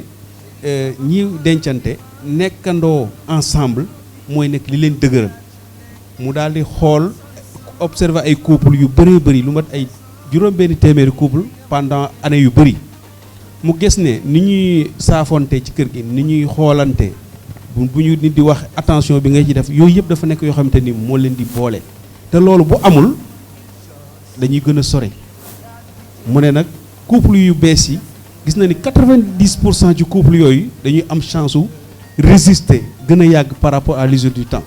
ñi dencante nekkandoo ensemble mooy nekk li leen dëgëral mu daal di xool observer ay couple yu bëree bëri lu mat ay juróom-benni téeméeri couple pendant année yu bëri mu gis ne ni ñuy saafonte ci kër gi ni ñuy xoolante bu ñu nit di wax attention bi nga ci def yooyu yëpp dafa nekk yoo xamante ni moo leen di boole te loolu bu amul dañuy gën a sore mu ne nag couple yu bees yi gis na ni 90% ci couple yooyu dañuy am chance su résister gën a yàgg par rapport à l'usure du temps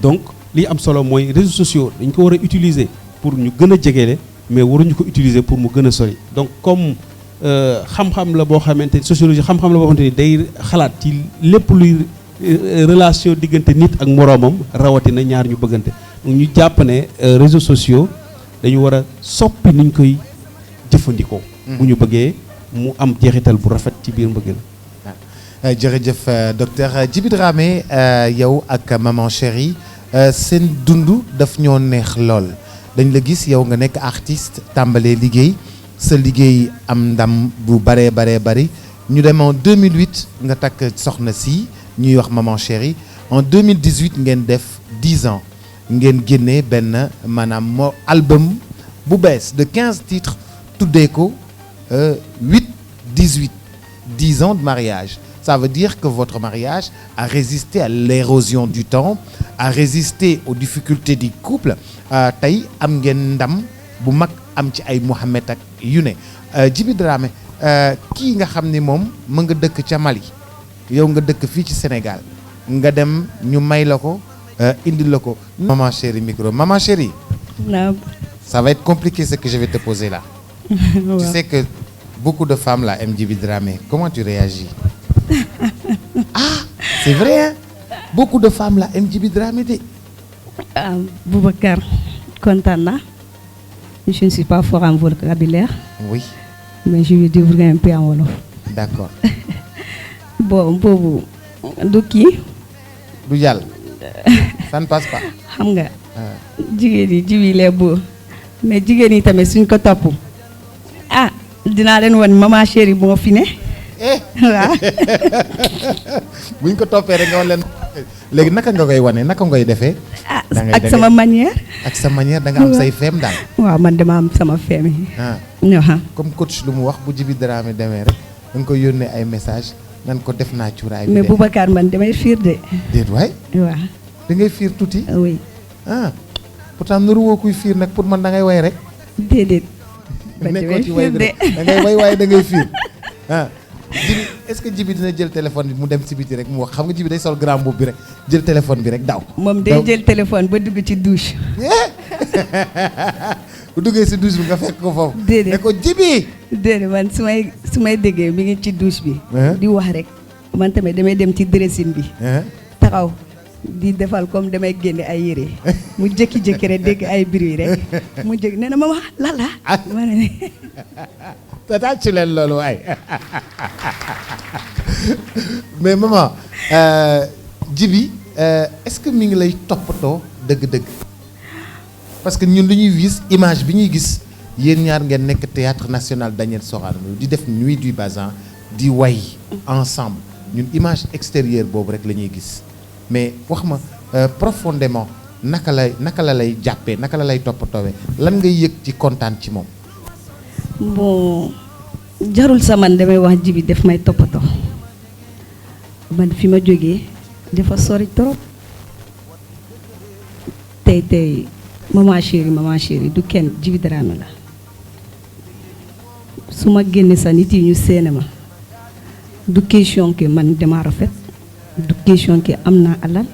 donc li am solo mooy réseaux sociaux dañ ko war a utiliser pour ñu gën a jegele mais waruñu ko utiliser pour mu gën a sori donc comme xam-xam la boo xamante ni sociologie xam-xam la boo xamante ni day xalaat ci lépp luy relation diggante nit ak moroomam rawatina ñaar ñu bëggante donc ñu jàpp ne réseaux sociaux dañu war a soppi niñ koy jëfandikoo bu ñu bëggee mu am jeexital bu rafet ci biir mbëggeel. jërëjëf docteur Djiby Dramé yow ak maman chérie seen dund daf ñoo neex lool dañ la gis yow nga nekk artiste tàmbalee liggéey sa liggéey am ndam bu baree bari ñu dem en 2008 nga takk soxna si ñuy wax maman chérie en 2018 ngeen def 10 ans ngeen génnee benn maanaam moo album bu bees de 15 titres tuddee ko 8-18 10 ans de mariage. Ça veut dire que votre mariage a résisté à l'érosion du temps, a résisté aux difficultés du couple. Tey am ngeen ndam bu mag am ci ay Mohamed ak yu ne Djiby Dramé kii nga xam ni moom mu nga dëkk ca Mali yow nga dëkk fii ci Sénégal nga dem ñu may la ko indil la ko. Maman chérie micro maman chérie. Non. Ça va être compliqué ce que je vais te poser là. Tu sais que beaucoup de femmes là aiment Djiby Dramé. Comment tu réagis? Ah, c'est vrai, hein? Beaucoup de femmes là aiment Djiby Dramé de. Boubacar, content là. Je ne suis pas fort en vocabulaire. Oui. Mais je vais débrouiller un peu en wolof. D'accord. Bon, boobu du kii. Du jàll. Ça ne passe pas. xam nga. jigéen yi Djiby les beau mais jigéen yi tamit suñ ko topp dinaa leen wan maman chérie moo fi ne. waaw. buñ ko toppee rek nga wan leen. léegi naka nga koy wane naka ngay defee. ak sama manière. ak sa manière da nga am say feem daal. waaw man dama am sama feem yi. comme coach lu mu wax bu Djiby Dramé demee rek da nga koy yónnee ay message nan ko def naa cuuraay bi. mais Boubacar man damay fiir de. déet waay. waaw. da ngay fiir tuuti. oui. pourtant nuru woo kuy fiir nag pour man da ngay way rek. déedéet. nekkoo ci way bi rek da ngay way waaye da ngay fiir Djiby est-ce que Djiby dina jël téléphone bi mu dem ci biti rek mu wax xam nga Djiby day sol grand mbubb bi rek jël téléphone bi rek daw. moom day jël téléphone ba dugg ci douche. bu duggee ci douche bi nga fekk ko foofu. déedéet ne ko Djiby. déedéet man su may déggee mi ngi ci douche bi. di wax rek man tamit damay dem ci dressing bi. taxaw di defal comme damay génne ay yére mu jékki-jékki rek dégg ay bruit rek mu jékki nee na ma wax lala. ma ne tata ci leen loolu waay mais maman Djiby est-ce que mi ngi lay toppatoo dëgg-dëgg parce que ñun lu ñuy gis image bi ñuy gis yéen ñaar ngeen nekk théâtre national Daniel Sorano di def nuit du Bazin di way ensemble ñun image extérieure boobu rek la ñuy gis mais wax ma profondément naka la lay jàppee naka la lay toppatoowee lan ngay yëg ci kontaan ci moom. bon jarul sa man damay wax Djiby def may toppatoo man fi ma jógee dafa sori trop tey maman chérie du kenn Djiby Dramé la su ma génne sa nit yi ñu séene ma du question que man dama rafet du question que am naa alal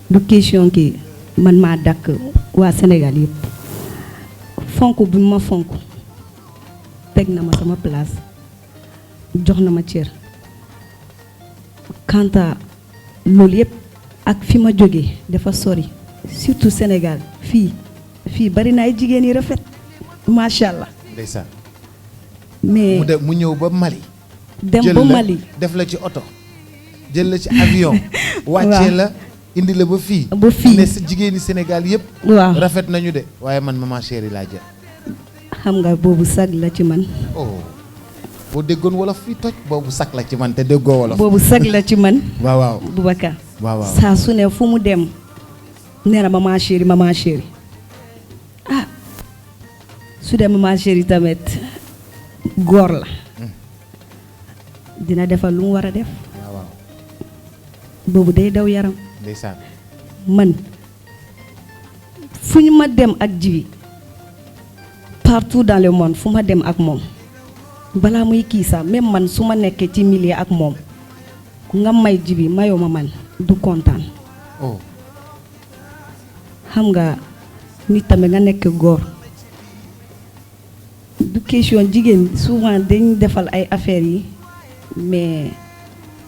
du question que man maa dàkk waa Sénégal yëpp fonk bi ma fonk teg na ma sama place jox na ma cër kanta loolu yëpp ak fi ma jógee dafa sori surtout Sénégal fii bari na ay jigéen yi rafet macha allah. ndeysaan. mais mu ñëw ba Mali. dem ba Mali def la ci oto jël la ci avion. wàccee la indi la ba fii. ne sa jigéeni Sénégal yëpp. waaw rafet nañu de waaye man maman chérie laa jël. xam nga boobu sag la ci man. boo déggoon wolof fii toj boobu sag la ci man te déggoo wolof. boobu sag la ci man. waaw Boubacar. waaw saa su ne fu mu dem nee na maman chérie su dee maman chérie tamit góor la. dina defal lu mu war a def. waaw boobu day daw yaram. ndeysaan. man fu ñu ma dem ak Djiby partout dans le monde fu ma dem ak moom balaa muy kii sax même man su ma nekkee ci milieu ak moom nga may Djiby mayoo ma man du kontaan. xam nga nit tamit nga nekk góor du question jigéen souvent dañ defal ay affaires yi mais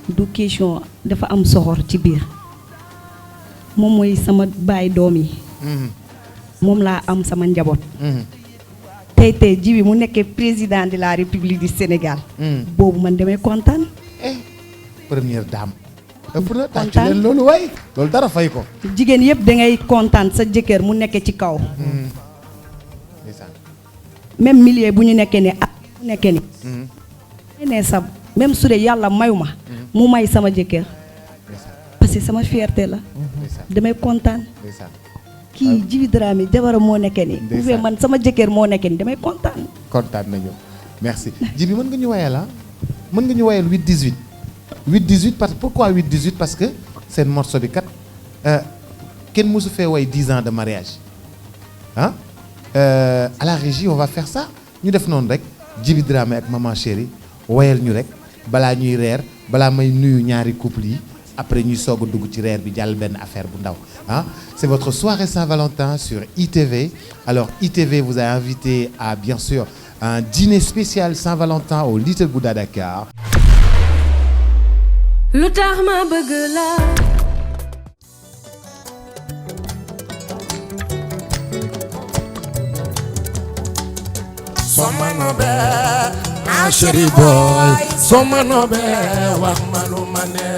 du question dafa am soxor ci biir moom mooy sama baay doom yi. moom laa am sama njaboot. tey Djiby mu nekkee président de la République du Sénégal. boobu man damay kontaan. première dame. ëpp na tàccu leen loolu waay loolu dara fay ko. jigéen yëpp da ngay kontaan sa jëkkër mu nekkee ci kaw. même milieu bu ñu nekkee ne ak mu nekkee ni. ne sa même su dee yàlla mayu ma. mu may sama jëkkër. parce que sama fierté la. damay kontaan. kii Djiby Dramé jabaram moo nekkee nii. bu fekkee man sama jëkkër moo nekkee nii damay kontaan. kontaan nañu merci Djiby mën nga ñu wayal mën nga ñu wayal 8-18. 8-18 pourquoi 8-18 parce que seen morceau bi kat kenn mosu fee way 10 ans de mariage à la régie on va faire ça ñu def noonu rek Djiby Dramé ak maman chérie wayal ñu rek balaa ñuy reer balaa may nuyu ñaari couple yi après ñuy soog a dugg ci reer bi jàll benn affaire bu ndaw c'est votre soirée Saint-Valentin sur ITV alors ITV vous a invité à bien sûr un dîner spécial Saint-Valentin au Little Bouddha Dakar. lu tax ma bëgg la Soma no be, ah chéri boy. Soma no be, wax ma lu ma ne.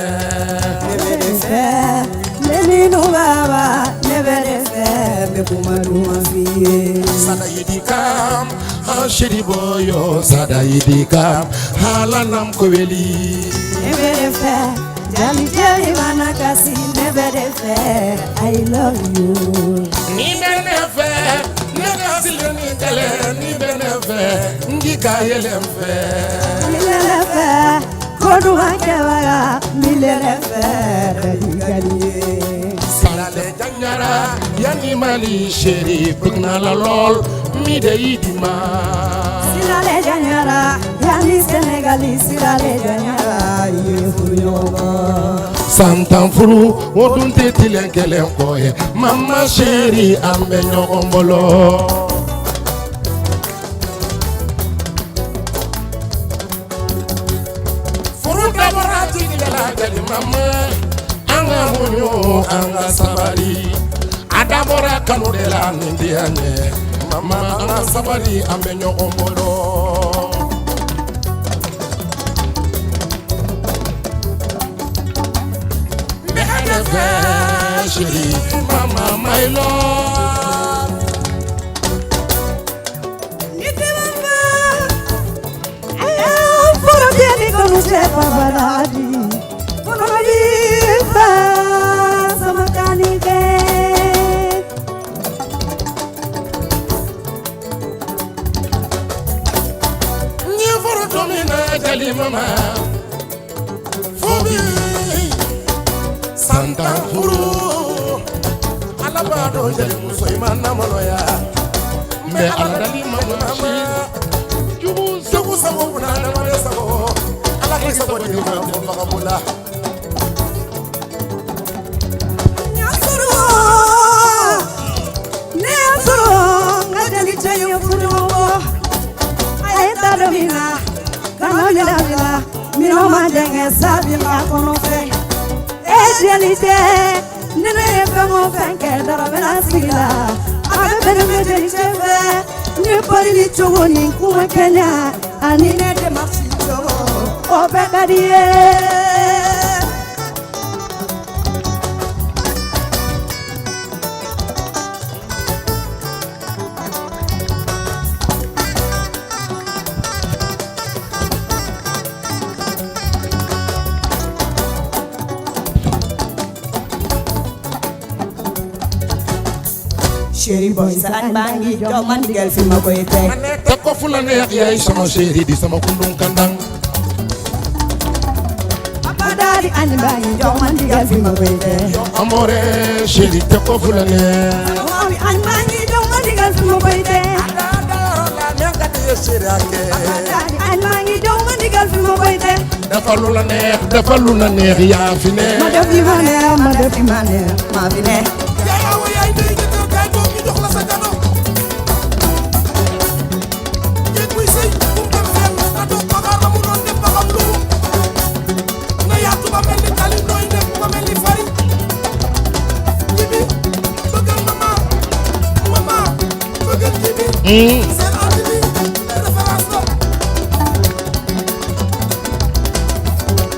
Never de faire, neni no baba. Never de faire, me kuma duma fiye. Sada yidikam, ah chéri boy yo. Sada yidikam, halanam ko weli. Never de faire, jali jali manakasi. Never de faire, I love you. Ni bene fe, nega sileni tele. Ni bene fe, ngika yelem fe. Milele fe, kodu hakewaga. Milele fe, redigaliye. Salale janyara, yani mali chéri. Bëgg naa la lool, mi de yidima. Silale janyara, yani Senegali. Silale janyara, yehuyoba. Santan furu, odunte tilen kelen koye. Mama chéri, ambe ñogo mbolo. Furu dabora tigi la jali mama. Anga munyo, anga sabari. Adabora kanu de la nindiane. Mama anga sabari, ambe ñogo mbolo. Chérie, mama, my love. Por bien con usted paparazzi. Por allí pasa macanite. Ni for domina jali mama. Fobi Santa Furu Alabado jali muso imana moloya. Me aladali mama. Jubu sabu sabu na na mare sabu. Ala ki sabu di ma mo fakabula. Nyasuru. Nyasuru. Ngajali chayo furu. Ayeta domina. Kanonya domina. Mino mandenge sabi ma kono fe. Ejalité. Nene fe mo fenke darabena sigila. Abe bene me delite fe. Ni pari ni chogo ni kuma Kenya. Ani ne de marchi chogo. O bedadie. Chéri boy sa añ baa ngi jox man digal fi ma koy teg. Te ko fu la neex yaay sama chéri di sama kundum kandang. Papa daal di añ baa ngi jox man digal fi ma koy teg. Amore chéri te ko fu la neex. Waaw añ baa ngi jox man digal fi ma koy teg. Papa daal di añ baa ngi jox man digal fi ma koy teg. Defal lu la neex, defal lu la neex yaa fi ne. Ma def li ma neex, ma def li ma neex, maa fi ne.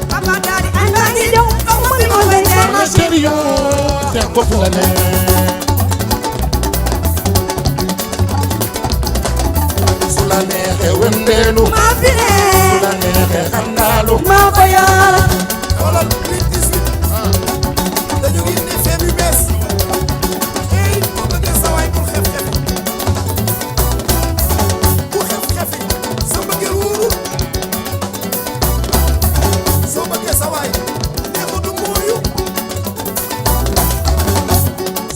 Papa daal di añ baa ngi jox man li ma koy teg. Ma chéri yo te ko fu la neex. Su la neexee wëndeelu. maa fi ne. Su la neexee xandaalu. maa ko yor. Xoolal nit yi si. Dañu ngi ne feeb yu bees. Ey boo bëggee sa waay pour xef xef. Bu xef xefi sa bëggee wóoru. Soo bëggee sa waay neexu du mooyu.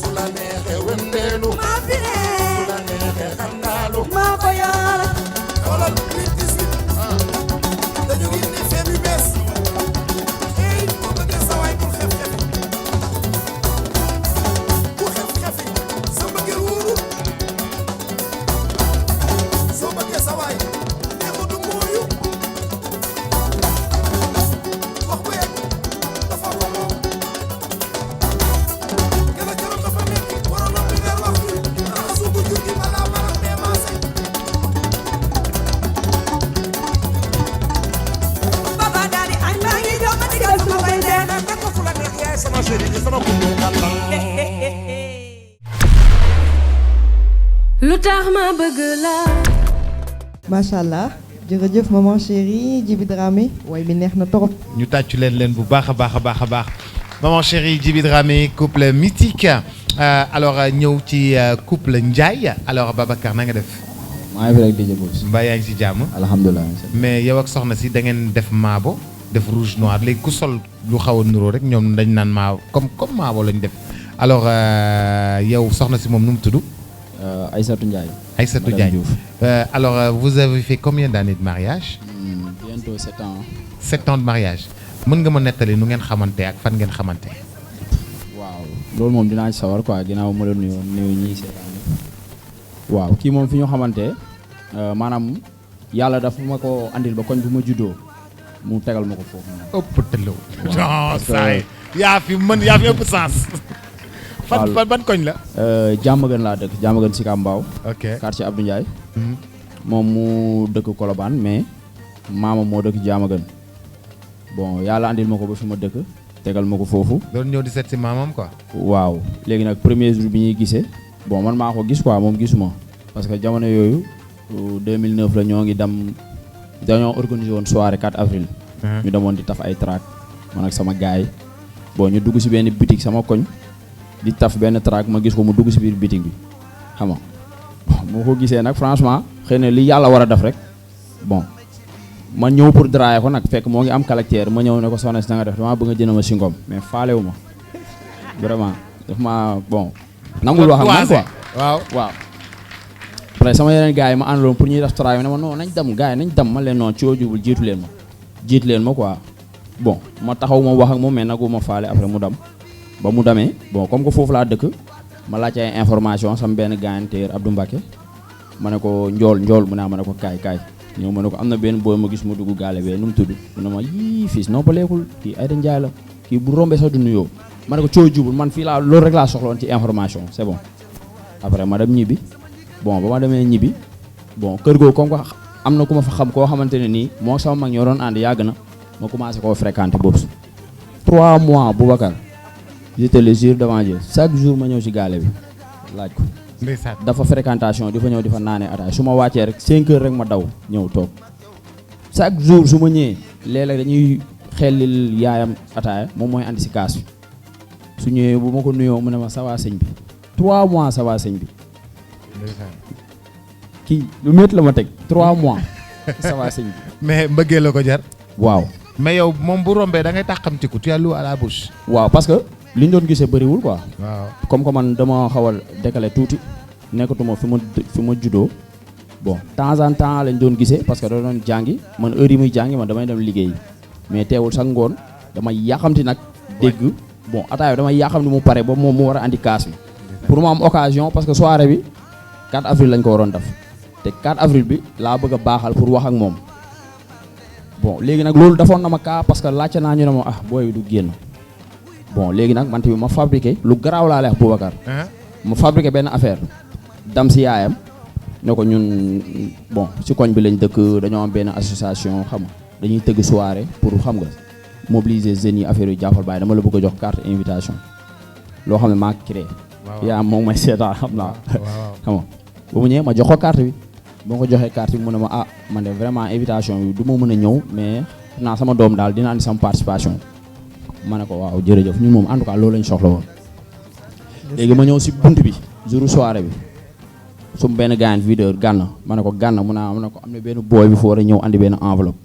Su la neexee wëndeelu. maa fi ne. Su la neexee xandaalu. maa ko yor. Xoolal nit yi si. Dañu ngi ne feeb yu bees. Ey boo bëggee lu tax ma bëgg la. macha allah jërëjëf maman chérie Djiby Dramé way bi neex na torop. ñu tàccu leen bu baax a baax maman chérie Djiby Dramé couple mythique alors ñëw ci couple Ndiaye alors Babacar na nga def. maa ngi fi rek DJ Boss. mbaa yaa ngi si jàmm. alhamdulilah. mais yow ak soxna si da ngeen def maabo def rouge noir léegi ku sol lu xaw a nuroo rek ñoom dañ naan maabo comme maabo lañ def alors yow soxna si moom nu mu tudd. Aïssatou Ndiaye. Aïssatou Ndiaye. Alors vous avez fait combien d'années de mariage? Bientôt 7 ans. 7 ans de mariage. mën nga ma nettali nu ngeen xamante ak fan ngeen xamante. waaw loolu moom dinaa ci sawar quoi ginnaaw ma la nuyu ñii seetaan waaw kii moom fi ñu xamante maanaam yàlla dafa ma ko andil ba koñ bu ma juddoo mu tegal ma ko foofu. ëpp tëlaw. non saa yaa fi ëpp sens. ban koñ la. Diamaguène laa dëkk Diamaguène Sicap Mbao. ok quartier Abdou Ndiaye. moom mu dëkk Colobane mais maama moo dëkk Diamaguène. bon yàlla andil ma ko ba fi ma dëkk tegal ma ko foofu. doon ñëw di seet si maamam quoi. waaw léegi nag premier jour bi ñuy gisee bon man maa ko gis quoi moom gisuma parce que jamono yooyu 2009 la ñoo ngi dañoo organisé woon soirée 4 avril. ñu demoon di taf ay track man ak sama gaay bon ñu dugg si benn boutique sama koñ. di taf benn track ma gis ko mu dugg si biir bitig bi xam nga moo ko gisee nag franchement xëy na li yàlla war a def rek bon ma ñëw pour drailler ko nag fekk moo ngi am caractère ma ñëw ne ko soxna si na nga def damaa bëgg a jënd ma singom mais faalewu ma vraiment daf ma bon nangul wax ak man quoi waaw après sama yeneen gars yi ma àndaloon pour ñuy def track ne ma non nañ dem gars yi nañ dem ma leen non ci yoo jubul jiitu leen ma quoi bon ma taxaw ma wax ak moom mais nagu ma faale après mu dem ba mu demee bon comme que foofu laa dëkk ma laajte ay information sama benn gaayanteer Abdou Mbacké ma ne ko njool mu ne ma ne ko kaay ñëw ma ne ko am na benn booy ma gis mu dugg gaale bee nu mu tudd mu ne ma yii fii non ba leekul kii Aïda Ndiaye la kii bu rombee sax du nuyoo ma ne ko coo jubul man fii laa loolu rek laa soxloon ci information c'est bon après ma dem ñibbi bon ba ma demee ñibbi bon kër googu comme que am na ku ma fa xam koo xamante ne nii moo sama mag ñoo doon ànd yàgg na ma commencé koo fréquenter boobu 3 mois Boubacar je te le jure devant Dieu chaque jour ma ñëw ci gaale bi laaj ko. ndeysaan dafa fréquentation di fa ñëw di fa naanee ataaya su ma wàccee rek 5 heures rek ma daw ñëw toog chaque jour su ma ñëwee léeg-léeg dañuy xellil yaayam ataaya moom mooy andi ci kaas bi su ñëwee bu ma ko nuyoo mu ne ma ça va sëñ bi 3 mois ça va sëñ bi. ndeysaan kii lu métti la ma teg 3 mois ça va sëñ bi. mais mbëggee la ko jar. waaw mais yow moom bu rombee da ngay taxamtiku tu as l'eau à la bouche. waaw parce que. li ñu doon gisee bëriwul quoi. waaw comme que man dama xaw a décalé tuuti nekkatuma fi ma juddoo bon temps en temps lañ doon gisee parce que da doon jàngi man heure yi muy jàngi man damay dem liggéey mais teewul sax ngoon damay yàqamti nag dégg bon ataaya damay yàqamti mu pare ba moom mu war a andi kaas bi pour mu am occasion parce que soirée bi 4 avril lañ ko waroon def te 4 avril bi laa bëgg a baaxal pour wax ak moom bon léegi nag loolu defoon na ma kaa parce que laajte naa ñu ne ma booy du génn. bon léegi nag man tamit ma fabriqué lu garaaw laa lay wax Boubacar ma fabriqué benn affaire dam si yaayam ne ko ñun bon si koñ bi lañ dëkk dañoo am benn association xam nga dañuy tëgg soirée pour xam nga mobiliser jeunes yi affaire yu jàppal bàyyi dama la bëgg a jox carte invitation loo xam ne maa créé yaa moom may seetaan xam naa xam nga ba mu ñëwee ma jox ko carte bi boo ko joxee carte bi mu ne ma man de vraiment invitation bi du ma mën a ñëw mais naa sama doom daal dinaa andi sama participation ma ne ko waaw jërëjëf ñun moom en tout cas loolu lañ soxla woon léegi ma ñëw si bunt bi jour soirée bi su benn gaañ videur gànna ma ne ko gànna mu naa ma ne ko am na benn booy bi foo war a ñëw andi benn enveloppe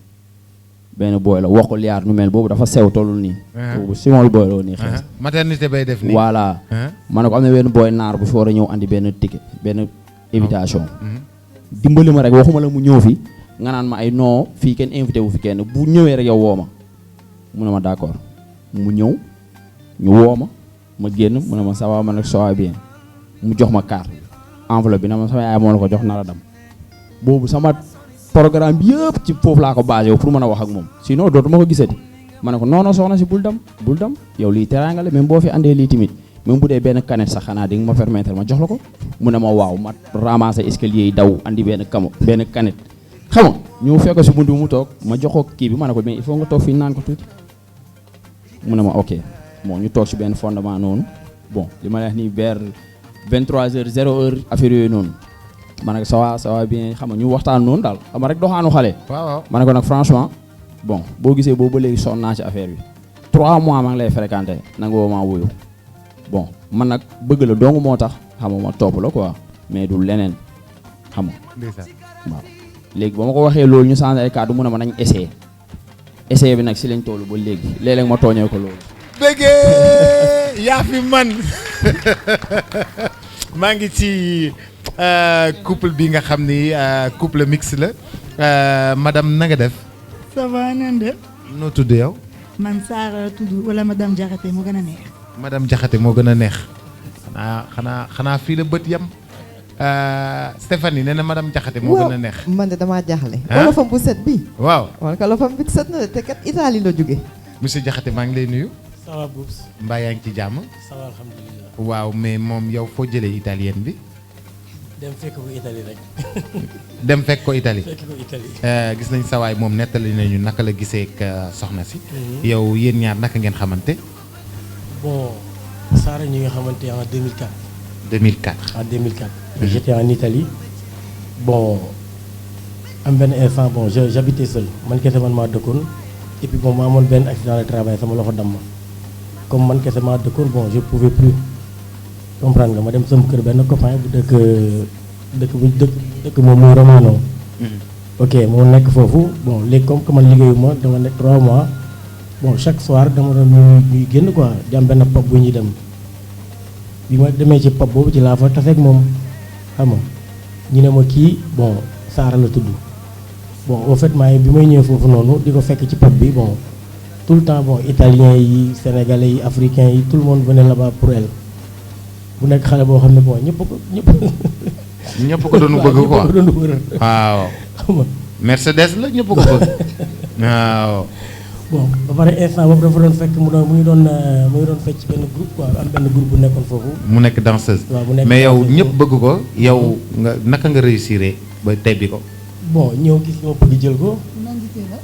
benn booy la wax ko liyaar nu mel boobu dafa sew tollul nii boobu simol booy la woon nii xees maternité bay def nii voilà ma ne ko am na benn booy naar bu fi war a ñëw andi benn ticket benn invitation dimbali ma rek waxuma la mu ñëw fi nga naan ma ay non fii kenn invité wu fi kenn bu ñëwee rek yow woo ma mu ne ma d'accord mu ñëw ñu woo ma génn mu ne ma ça va man ak ça va bien mu jox ma carte enveloppe bi na ma sama yaay moo la ko jox na la dem boobu sama programme bi yëpp ci foofu laa ko basé pour mën a wax ak moom sinon dootuma ko gisati ma ne ko non soxna si bul dem yow lii teraanga la même boo fi andee lii tamit même bu dee benn canette sax xanaa di nga ma permettre ma jox la ko mu ne ma waaw ma ramasser escalier yi daw andi benn canette xam nga ñëw fekk si buntu bi mu toog ma jox ko kii bi ma ne ko mais il faut nga toog fii naan ko tuuti mu ne ma ok bon ñu toog si benn fondement noonu bon li ma lay wax nii vers 23h 0h affaire yooyu noonu ma ne ko ça va bien xam nga ñu waxtaan noonu daal xam nga rek doxaanu xale. waaw ma ne ko nag franchement bon boo gisee boobu ba léegi sonn naa ci affaire bi 3 mois maa ngi lay fréquenté nanga woo maa wuyu bon man nag bëgg la dong moo tax xam nga ma topp la quoi mais du leneen xam nga. waaw léegi ba ma ko waxee loolu ñu changé ay kàddu mu ne ma nañ essayé bi nag si lañ toll ba léegi léeg-léeg ma tooñee ko loolu. bëggee yaa fi man maa ngi ci couple bi nga xam ni couple mixte la madame na nga def. ça va nan def. noo tudd yow. man Sarr tudd wala madame Diakhaté moo gën a neex. madame Diakhaté moo gën a neex xanaa fii la bët yam Stéphanie nee na madame Diakhaté moo gën a neex. man de damaa jaaxle. wolofam bu set bi. waaw wala ka wolofam bi set na te kat Italie la jóge. monsieur Diakhaté maa ngi lay nuyu. ça va Boubs. mbaa yaa ngi ci jàmm. ça va alhamdulilah. waaw mais moom yow foo jëlee italienne bi. dem fekk ko Italie rek. dem fekk ko Italie. fekk ko Italie. gis nañ sa waay moom nettali nañu naka la gisee ak soxna si. yow yéen ñaar naka ngeen xamante. bon Sarr ñu ngi xamante en 2004. 2004. en 2004. J'étais en Italie. Bon, am benn instant bon j'habitais seul man kese man maa dëkkoon et puis bon ma amoon benn accident de travail sama loxo damm comme man kese maa dëkkoon bon je pouvais plus comprendre nga ma dem sama kër benn copain bu dëkk moom muy Romano. ok moo nekk foofu bon léegi comme que man liggéeyuma dama nekk 3 mois bon chaque soir dama doon ñuy génn quoi di am benn pub bu ñuy dem bi ma demee ci pub boobu ci laa fa taseeg moom xam nga ñu ne ma kii bon Sarr la tudd bon au fait bi may ñëwee foofu noonu di ko fekk ci pub bi bon tout le temps bon italiens yi sénégalais yi africains yi tout le monde venait là-bas pour elle bu nekk xale boo xam ne bon ñëpp ko doon bëgg quoi waaw. xam nga Mercedes la ñëpp ko bëgg waaw. bon ba pare instant boobu dafa doon fekk mu ngi doon fecc ci benn groupe quoi am benn groupe bu nekkoon foofu. mu nekk danseuse. waaw mu nekk mais yow ñëpp bëgg ko yow nga naka nga réussir ba tebbi ko. bon ñëw gis nga bëgg jël ko. nandite la.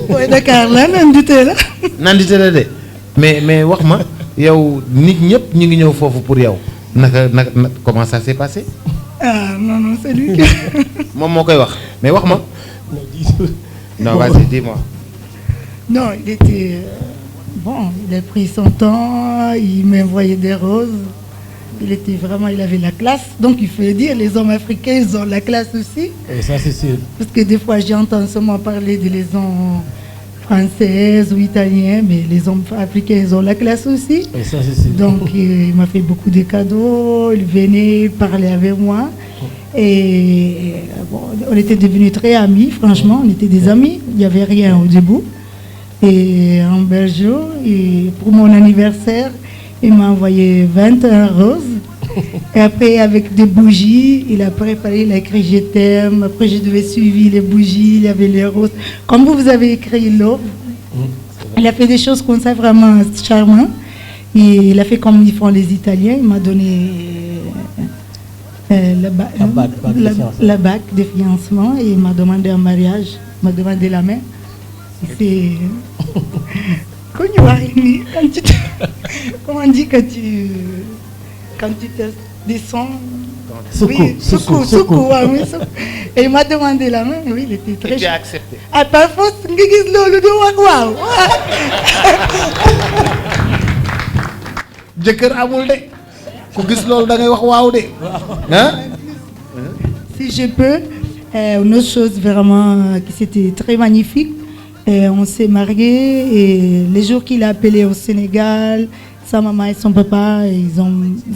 booy Dakar la nandite la. nandite la de mais wax ma yow nit ñëpp ñu ngi ñëw foofu pour yow naka comment ça s'est passé. ah non c'est lui qui. moom moo koy wax mais wax ma. non vas-y dis-moi. Non, il était bon, il a pris son temps, il m'envoyait des roses. Il avait la classe. Donc il faut dire, les hommes africains, ils ont la classe aussi. Et ça c'est sûr. Parce que des fois j'entends seulement parler de les hommes françaises ou italiens, mais les hommes africains, ils ont la classe aussi. Et ça c'est sûr. Donc il m'a fait beaucoup de cadeaux, il venait parler avec moi. Et bon, on était devenus très amis, franchement, on était des amis. Il n'y avait rien au début. Et un bel jour, et pour mon anniversaire, il m'a envoyé 21 roses. Et après, avec des bougies, il a préparé, il a écrit « Je t'aime ». Après, je devais suivre les bougies, il y avait les roses. Comme vous avez écrit « Love », il a fait des choses comme ça, vraiment charmantes. Et il a fait comme ils font les Italiens. Il m'a donné la bague de fiancement et il m'a demandé un mariage. Il m'a demandé la main. C'est... Comment on dit quand tu te descends. Soukou. Et il m'a demandé la main, oui, il était très... Et tu as accepté. Ah, par force, waouh. jëkkër amul de ku gis loolu da ngay wax waaw de hein. Si je peux, une autre chose vraiment qui c'était très magnifique. On s'est mariés et les jours qu'il a appelé au Sénégal, sa maman et son papa, ils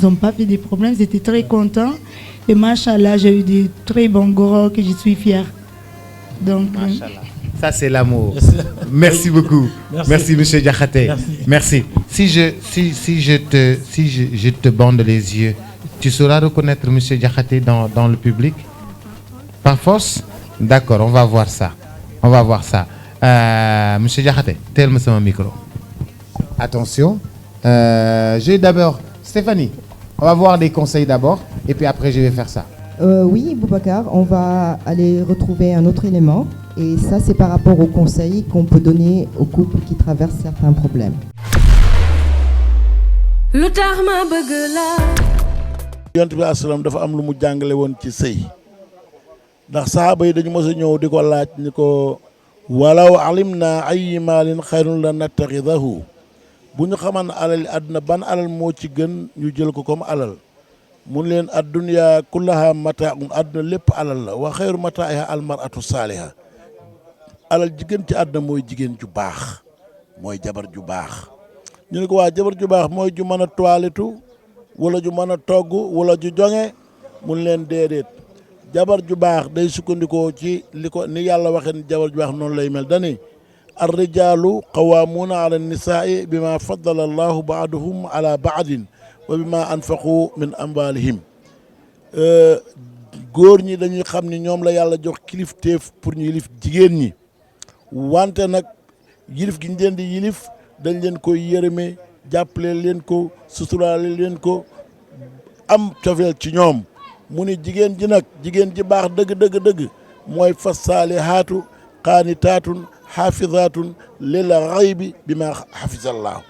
ont pas fait des problèmes, ils étaient très contents. Et machallah, j'ai eu des très bons gros que je suis fière. Donc, machallah. Ça c'est l'amour. Merci beaucoup. Merci monsieur Diakhaté. Merci. Si je te bande les yeux, tu sauras reconnaître monsieur Diakhaté dans le public? Par force? D'accord, on va voir ça. Monsieur Diakhaté, tel me mon micro. Attention. J'ai d'abord Stéphanie. On va voir des conseils d'abord et puis après je vais faire ça. Oui, Boubacar, on va aller retrouver un autre élément et ça c'est par rapport aux conseils qu'on peut donner aux couples qui traversent certains problèmes. lu tax ma bëgg la. yonent bi asalaam dafa am lu mu jàngale woon ci sëy ndax saxaaba yi dañu mos a ñëw di ko laaj ni ko walaw alimna ay maalin xayrun la nattaxidahu bu ñu xaman alal àdduna ban alal moo ci gën ñu jël ko comme alal mun leen addunya kullaha mataaun àdduna lépp alal la wa xayru mataa'iha almaratu saaliha alal ji gën ci àdduna mooy jigéen ju baax mooy jabar ju baax ñu ne ko waa jabar ju baax mooy ju mën a toiletu wala ju mën a togg wala ju jonge mun leen déedéet jabar ju baax day sukkandikoo ci li ko ni yàlla waxee ni jabar ju baax noonu lay mel dani ar rijaalu qawaamuuna ala nisaai bima faddala allahu baaduhum ala baadin wa bima anfaqu min amwalihim góor ñi dañuy xam ni ñoom la yàlla jox kilifteef pour ñu yilif jigéen ñi wante nag yilif gi ñu leen di yilif dañ leen koy yërëme jàppale leen ko suturaale leen ko am cofeel ci ñoom mu ni jigéen ji nag jigéen ji baax dëgg mooy fa saalihaatu qaanitaatun xaafizaatun lil xaybi bi ma xafizallahu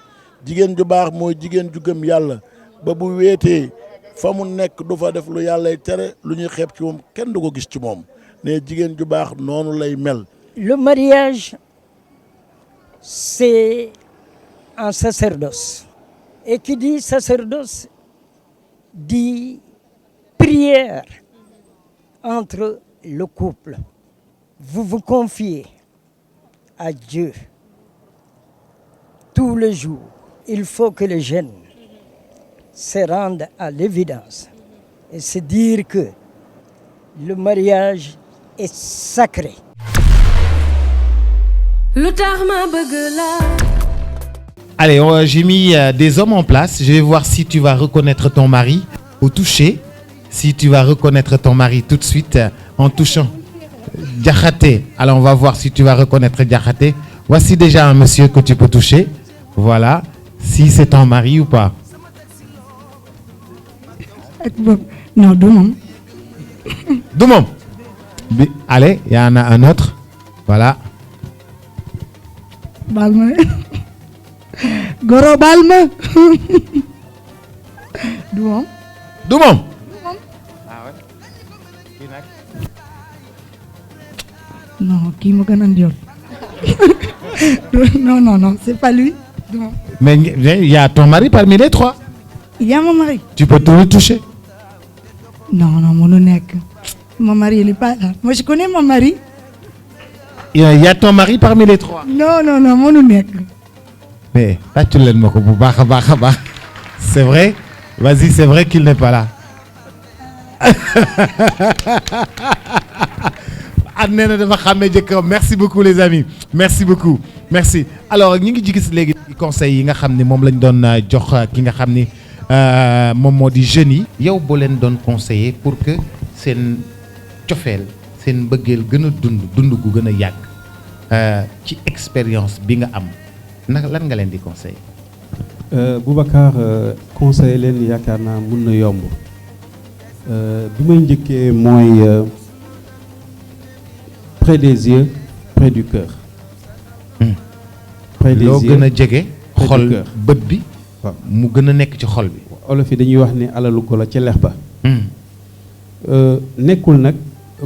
jigéen ju baax mooy jigéen ju gëm yàlla ba bu weetee fa mu nekk du fa def lu yàllay tere lu ñuy xeeb ci moom kenn du ko gis ci moom ne jigéen ju baax noonu lay mel. Le mariage, c'est un sacerdoce. Et qui dit sacerdoce dit prière entre le couple. Vous vous confiez à Dieu tous les jours. Il faut que les jeunes se rendent à l'évidence et se dire que le mariage est sacré. Allez, j'ai mis des hommes en place. Je vais voir si tu vas reconnaître ton mari au toucher. Si tu vas reconnaître ton mari tout de suite en touchant Diakhaté. Alors, on va voir si tu vas reconnaître Diakhaté. Voici déjà un monsieur que tu peux toucher. Voilà. Si c'est ton mari ou pas. Non, Doumom. Doumom. Allez, il y en a un autre. Voilà. Balma. Goro Balma. Doumom. Doumom. Non, qui me gagne Dieu. Non, c'est pas lui. Doumom. Mais il y a ton mari parmi les trois. Il y a mon mari. Tu peux tout le toucher. Non, mon honnête. Mon mari, il n'est pas là. Moi, je connais mon mari. Il y a ton mari parmi les trois. Non, mon honnête. Mais là, tu l'aimes beaucoup. C'est vrai? Vas-y, c'est vrai qu'il n'est pas là. Merci beaucoup, les amis. Merci beaucoup. Merci. Alors, nous avons dit les conseils que nous avons jox ki nga xamni mom modi jeunes yi yow bo len don conseiller pour que sen tiofel sen beugel gëna dund gu gëna yag ci expérience bi nga am lan nga len di conseiller Boubacar conseiller len yakarna mën na yomb bi may ñëkke moy près des yeux près du cœur près des yeux lo gëna djégé xol beut bi mu gën a nekk ci xol bi. olof yi dañuy wax ni alalu golo ci lex ba. nekkul nag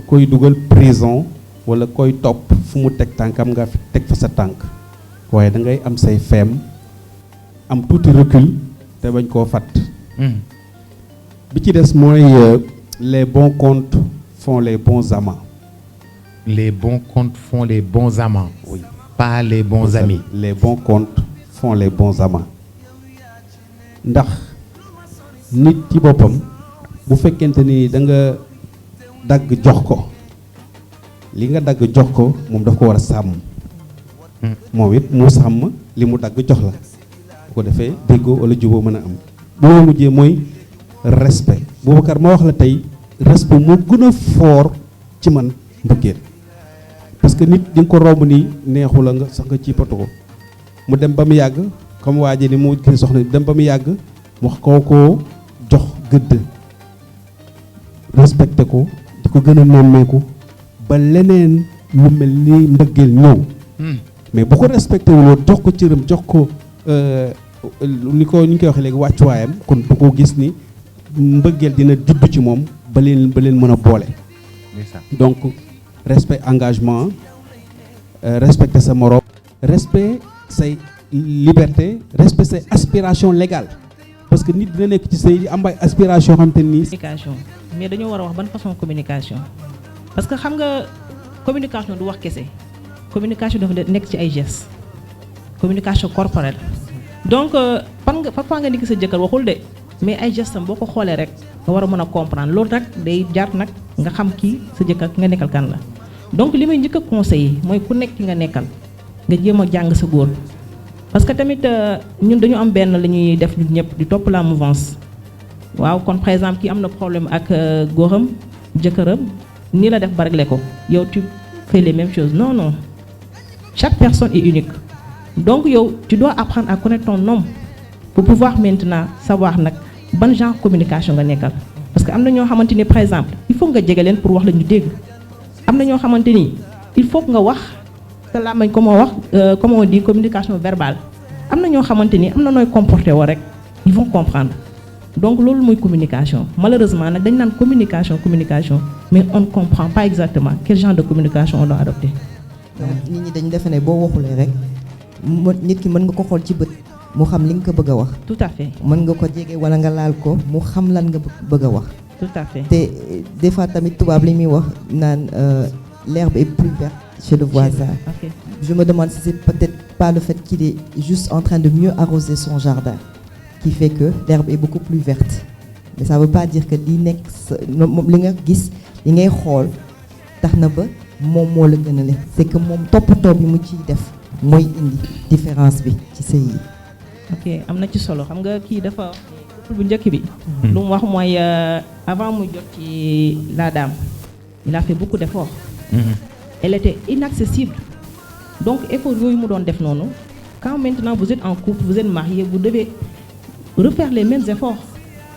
koy dugal prison wala koy topp fu mu teg tànkam nga teg fa sa tànk waaye da ngay am say feem am tuuti recul te bañ koo fàtt. bi ci des mooy les bons comptes font les bons amants. Les bons comptes font les bons amants. Oui. Pas les bons amis. Les bons comptes font les bons amants. ndax nit ci boppam bu fekkente ni da nga dagg jox ko li nga dagg jox ko moom daf ko war a sàmm moom it mu sàmm li mu dagg jox la bu ko defee déggoo wala juboo mën a am bu ma mujjee mooy respect Boubacar ma wax la tey respect moo gën a fort ci man mbëggeel parce que nit di nga ko romb ni neexu la nga sax nga ci patu ko mu dem ba mu yàgg comme waa ji ni mu gis soxna dem ba mu yàgg wax koo jox gëdd respecté ko di ko gën a nemmeeku ba leneen lu mel ni mbëggeel ñëw mais bu ko respecté wuloo jox ko cëram jox ko ni ko ñu koy waxee léegi wàccuwaayam kon du ko gis ni mbëggeel dina judd ci moom ba leen mën a boole donc respect engagement respecter sa morom respect say liberté respect say aspiration légale parce que nit dina nekk ci say am ay aspiration xam te nii. communication mais dañoo war a wax ban façon communication parce que xam nga communication du wax kese communication dafa nekk ci ay gestes communication corporelle donc parfois nga nekk sa jëkkër waxul de mais ay gestes am boo ko xoolee rek nga war a mën a comprendre loolu nag day jaar nag nga xam kii sa jëkkër nga nekkal kan la donc li may njëkk a conseiller mooy ku nekk ki nga nekkal nga jéem a jàng sa góor parce que tamit ñun dañu am benn la ñuy def ñun ñëpp di topp la mouvance waaw kon par exemple kii am na problème ak góoram jëkkëram nii la def ba réglé ko yow tu fais les mêmes choses non non chaque personne est unique donc yow tu dois apprendre à connaître ton homme pour pouvoir maintenant savoir nag ban genre communication nga nekkal parce que am na ñoo xamante ni par exemple il faut nga jege leen pour wax la ñu dégg am na ñoo xamante ni il faut nga wax te làmmiñ comme on dit communication verbale am na ñoo xamante ni am na nooy comporté woo rek ils vont comprendre donc loolu mooy communication malheureusement nag dañ naan communication mais on ne comprend pas exactement quel genre de communication on doit adopter. nit ñi dañu defe ne boo waxulee rek nit ki mën nga ko xool ci bët mu xam li nga ko bëgg a wax. tout à fait mën nga ko jege wala nga laal ko mu xam lan nga bëgg a wax. tout à fait te des fois tamit tubaab li muy wax naan l'herbe est plus verte chez le voisin. Okay. Je me demande si c'est peut-être pas le fait qu'il est juste en train de mieux arroser son jardin qui fait que l'herbe est beaucoup plus verte mais ça veut pas dire que li nekk li nga gis li ngay xool tax na ba moom moo la gën a le c'est que moom toppatoo bi mu ciy def mooy indi différence bi ci sëy yi. ok am na ci solo xam nga kii dafa couple bu njëkk bi. lu mu wax mooy avant mu jot ci la dame il a fait beaucoup d'efforts. Elle était inaccessible donc effort yooyu mu doon def noonu quand maintenant vous êtes en couple vous êtes marié vous devez refaire les mêmes efforts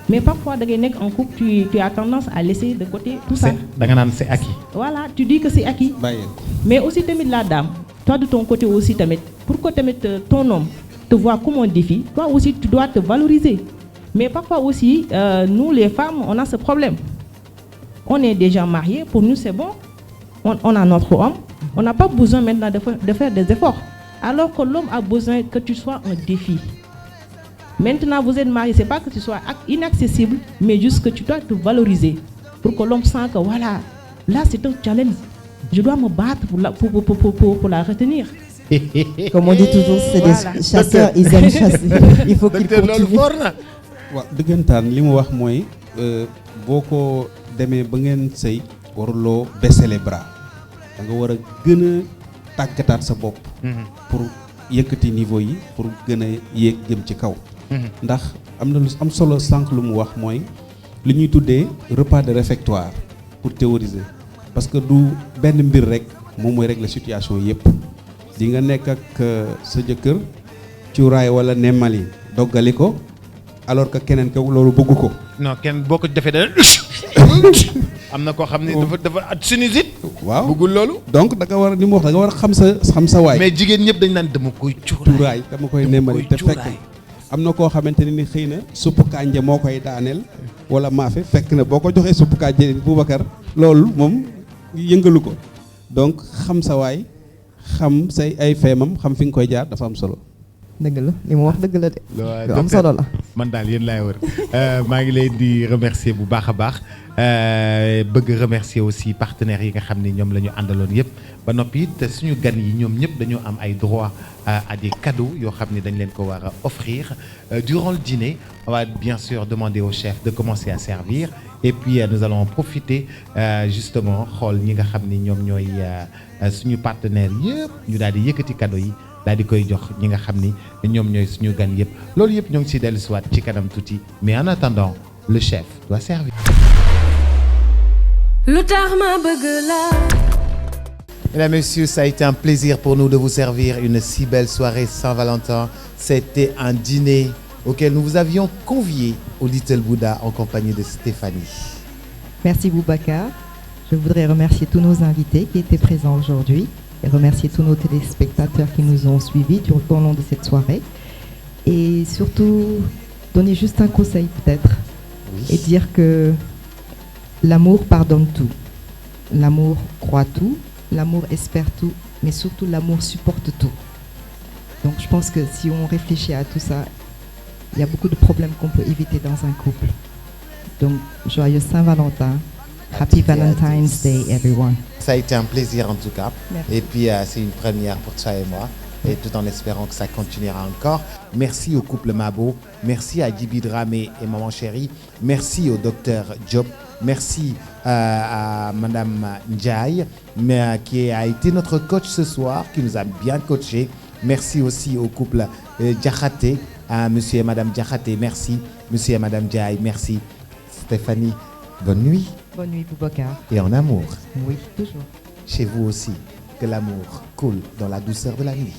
mais parfois da ngay nekk en couple tu as tendance à laisser de côté tout ça. da nga naan c'est acquis. voilà tu dis que c'est acquis. mais aussi tamit la dame toi de ton côté aussi tamit pour que tamit ton homme te voit comme un défi toi aussi tu dois te valoriser mais parfois aussi nous les femmes on a ce problème on est déjà mariés pour nous c'est bon on a notre homme on n'a pas besoin maintenant de faire des efforts alors que l'homme a besoin que tu sois un défi. Maintenant vous êtes mariés, c'est pas que tu sois inaccessible mais juste que tu dois te valoriser pour que l'homme sent que voilà là c'est un challenge je dois me battre pour la retenir. Comme on dit toujours c'est des chasseurs ils aiment chasser il faut qu'ils continuent. waaw dëggantaan li mu wax mooy boo ko demee ba ngeen sëy waruloo baisser les bras da nga war a gën a tàggataat sa bopp pour yëkkati niveau yi pour gën a yéeg jëm ci kaw ndax am na lu am solo sànq lu mu wax mooy li ñuy tuddee repas de réfectoire pour théoriser parce que du benn mbir rek moom mooy régler situation yépp di nga nekk ak sa jëkkër cuuraay wala nemmali doggali ko alors que keneen ko loolu bëggu ko. non kenn boo ko defee dana am na koo xam ne dafa sinusite. waaw bëggul loolu. donc da nga war a li mu wax da nga war a xam sa waay. mais jigéen ñëpp dañ naan dama koy cuuraay. dama koy nemmali te fekk am na koo xamante ne ni xëy na suppu kànja moo koy daaneel wala maafe fekk na boo ko joxee suppu kànja Boubacar loolu moom yëngalu ko donc xam sa waay xam say ay feemam xam fi nga koy jaar dafa am solo. dëgg la li mu wax dëgg la de. lu am solo la. man daal yéen laay wër maa ngi leen di remercier bu baax a baax bëgg remercier aussi partenaires yi nga xam ne ñoom la ñu àndaloon yëpp ba noppi it suñu gan yi ñoom ñëpp dañoo am ay droits à des cadeaux yoo xam ne dañ leen ko war a offrir durant le dîner on va bien sûr demander au chef de commencer à servir et puis nous allons profiter justement xool ñi nga xam ne ñoom ñooy suñu partenaires yëpp ñu daal di yëkkati cadeaux yi. daal di koy jox ñi nga xam ni ñoom ñooy suñu gan yëpp loolu yëpp ñoo ngi siy dellusiwaat ci kanam tuuti mais en attendant le chef doit servir. lu tax ma bëgg la. Mesdames et messieurs, ça a été un plaisir pour nous de vous servir une si belle soirée Saint-Valentin. C'était un dîner auquel nous vous avions convié au Little Buddha en compagnie de Stéphanie. Merci Boubacar. Je voudrais remercier tous nos invités qui étaient présents aujourd'hui. Et remercier tous nos téléspectateurs qui nous ont suivis tout au long de cette soirée. Et surtout, donner juste un conseil peut-être. Oui. Et dire que l'amour pardonne tout. l'amour croit tout, l'amour espère tout, mais surtout l'amour supporte tout. Donc je pense que si on réfléchit à tout ça, il y a beaucoup de problèmes qu'on peut éviter dans un couple. Donc joyeux Saint-Valentin, Happy Valentine's Day everyone. Ça a été un plaisir en tout cas. Merci. Et puis c'est une première pour toi et moi. Et tout en espérant que ça continuera encore. Merci au couple Mabo. Merci à Djiby Dramé et Maman Chérie. Merci au docteur Diop. Merci à Madame Ndiaye, qui a été notre coach ce soir, qui nous a bien coaché. Merci aussi au couple Diakhaté, à Monsieur et Madame Diakhaté. Merci. Monsieur et Madame Ndiaye, merci. Stéphanie, bonne nuit. Bonne nuit, Boubacar. Et en amour. Oui, toujours. Chez vous aussi, que l'amour coule dans la douceur de la nuit.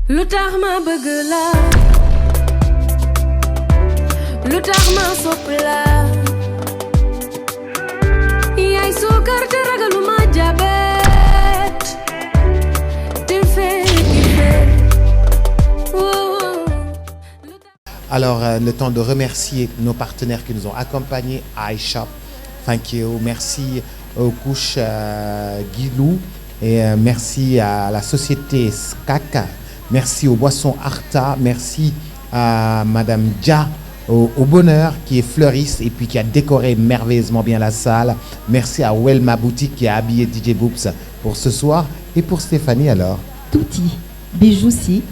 lu tax ma bëgg la lu tax ma sopp la yaay suukar te ragaluma jabet te fekk Alors, le temps de remercier nos partenaires qui nous ont accompagnés, iShop, thank you, merci aux couches Guilou et merci à la société SCAC, merci aux boissons Arta, merci à Madame Dia au bonheur qui est fleuriste et puis qui a décoré merveilleusement bien la salle. Merci à Welma Boutique qui a habillé DJ Boops pour ce soir et pour Stéphanie alors. Touti, Bijoussi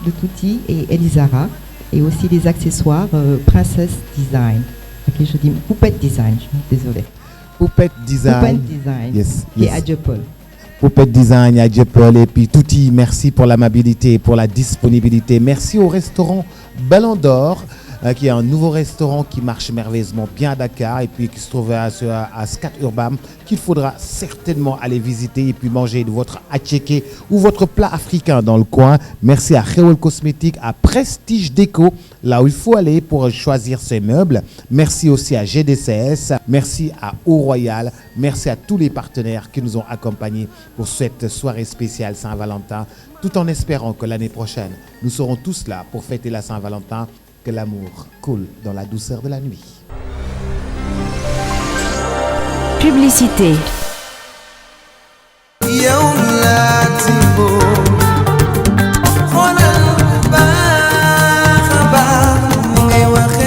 de Touti et Elisara. Et aussi des accessoires Princess Design. Ok, je dis Poupette Design, je suis désolée. Poupette Design. Poupette Design. Yes, Et yes. Adjepol. Poupette Design, Adjepol et puis Touti, merci pour l'amabilité, pour la disponibilité. Merci au restaurant Ballon d'Or, qui est un nouveau restaurant qui marche merveilleusement bien à Dakar et puis qui se trouve à Scat Urbam, qu'il faudra certainement aller visiter et puis manger de votre attiéké ou votre plat africain dans le coin. Merci à Khewel Cosmétique, à Prestige Déco, là où il faut aller pour choisir ses meubles. Merci aussi à GDCS, merci à Eau Royal, merci à tous les partenaires qui nous ont accompagnés pour cette soirée spéciale Saint-Valentin, tout en espérant que l'année prochaine, nous serons tous là pour fêter la Saint-Valentin. Que l'amour coule dans la douceur de la nuit. Publicité.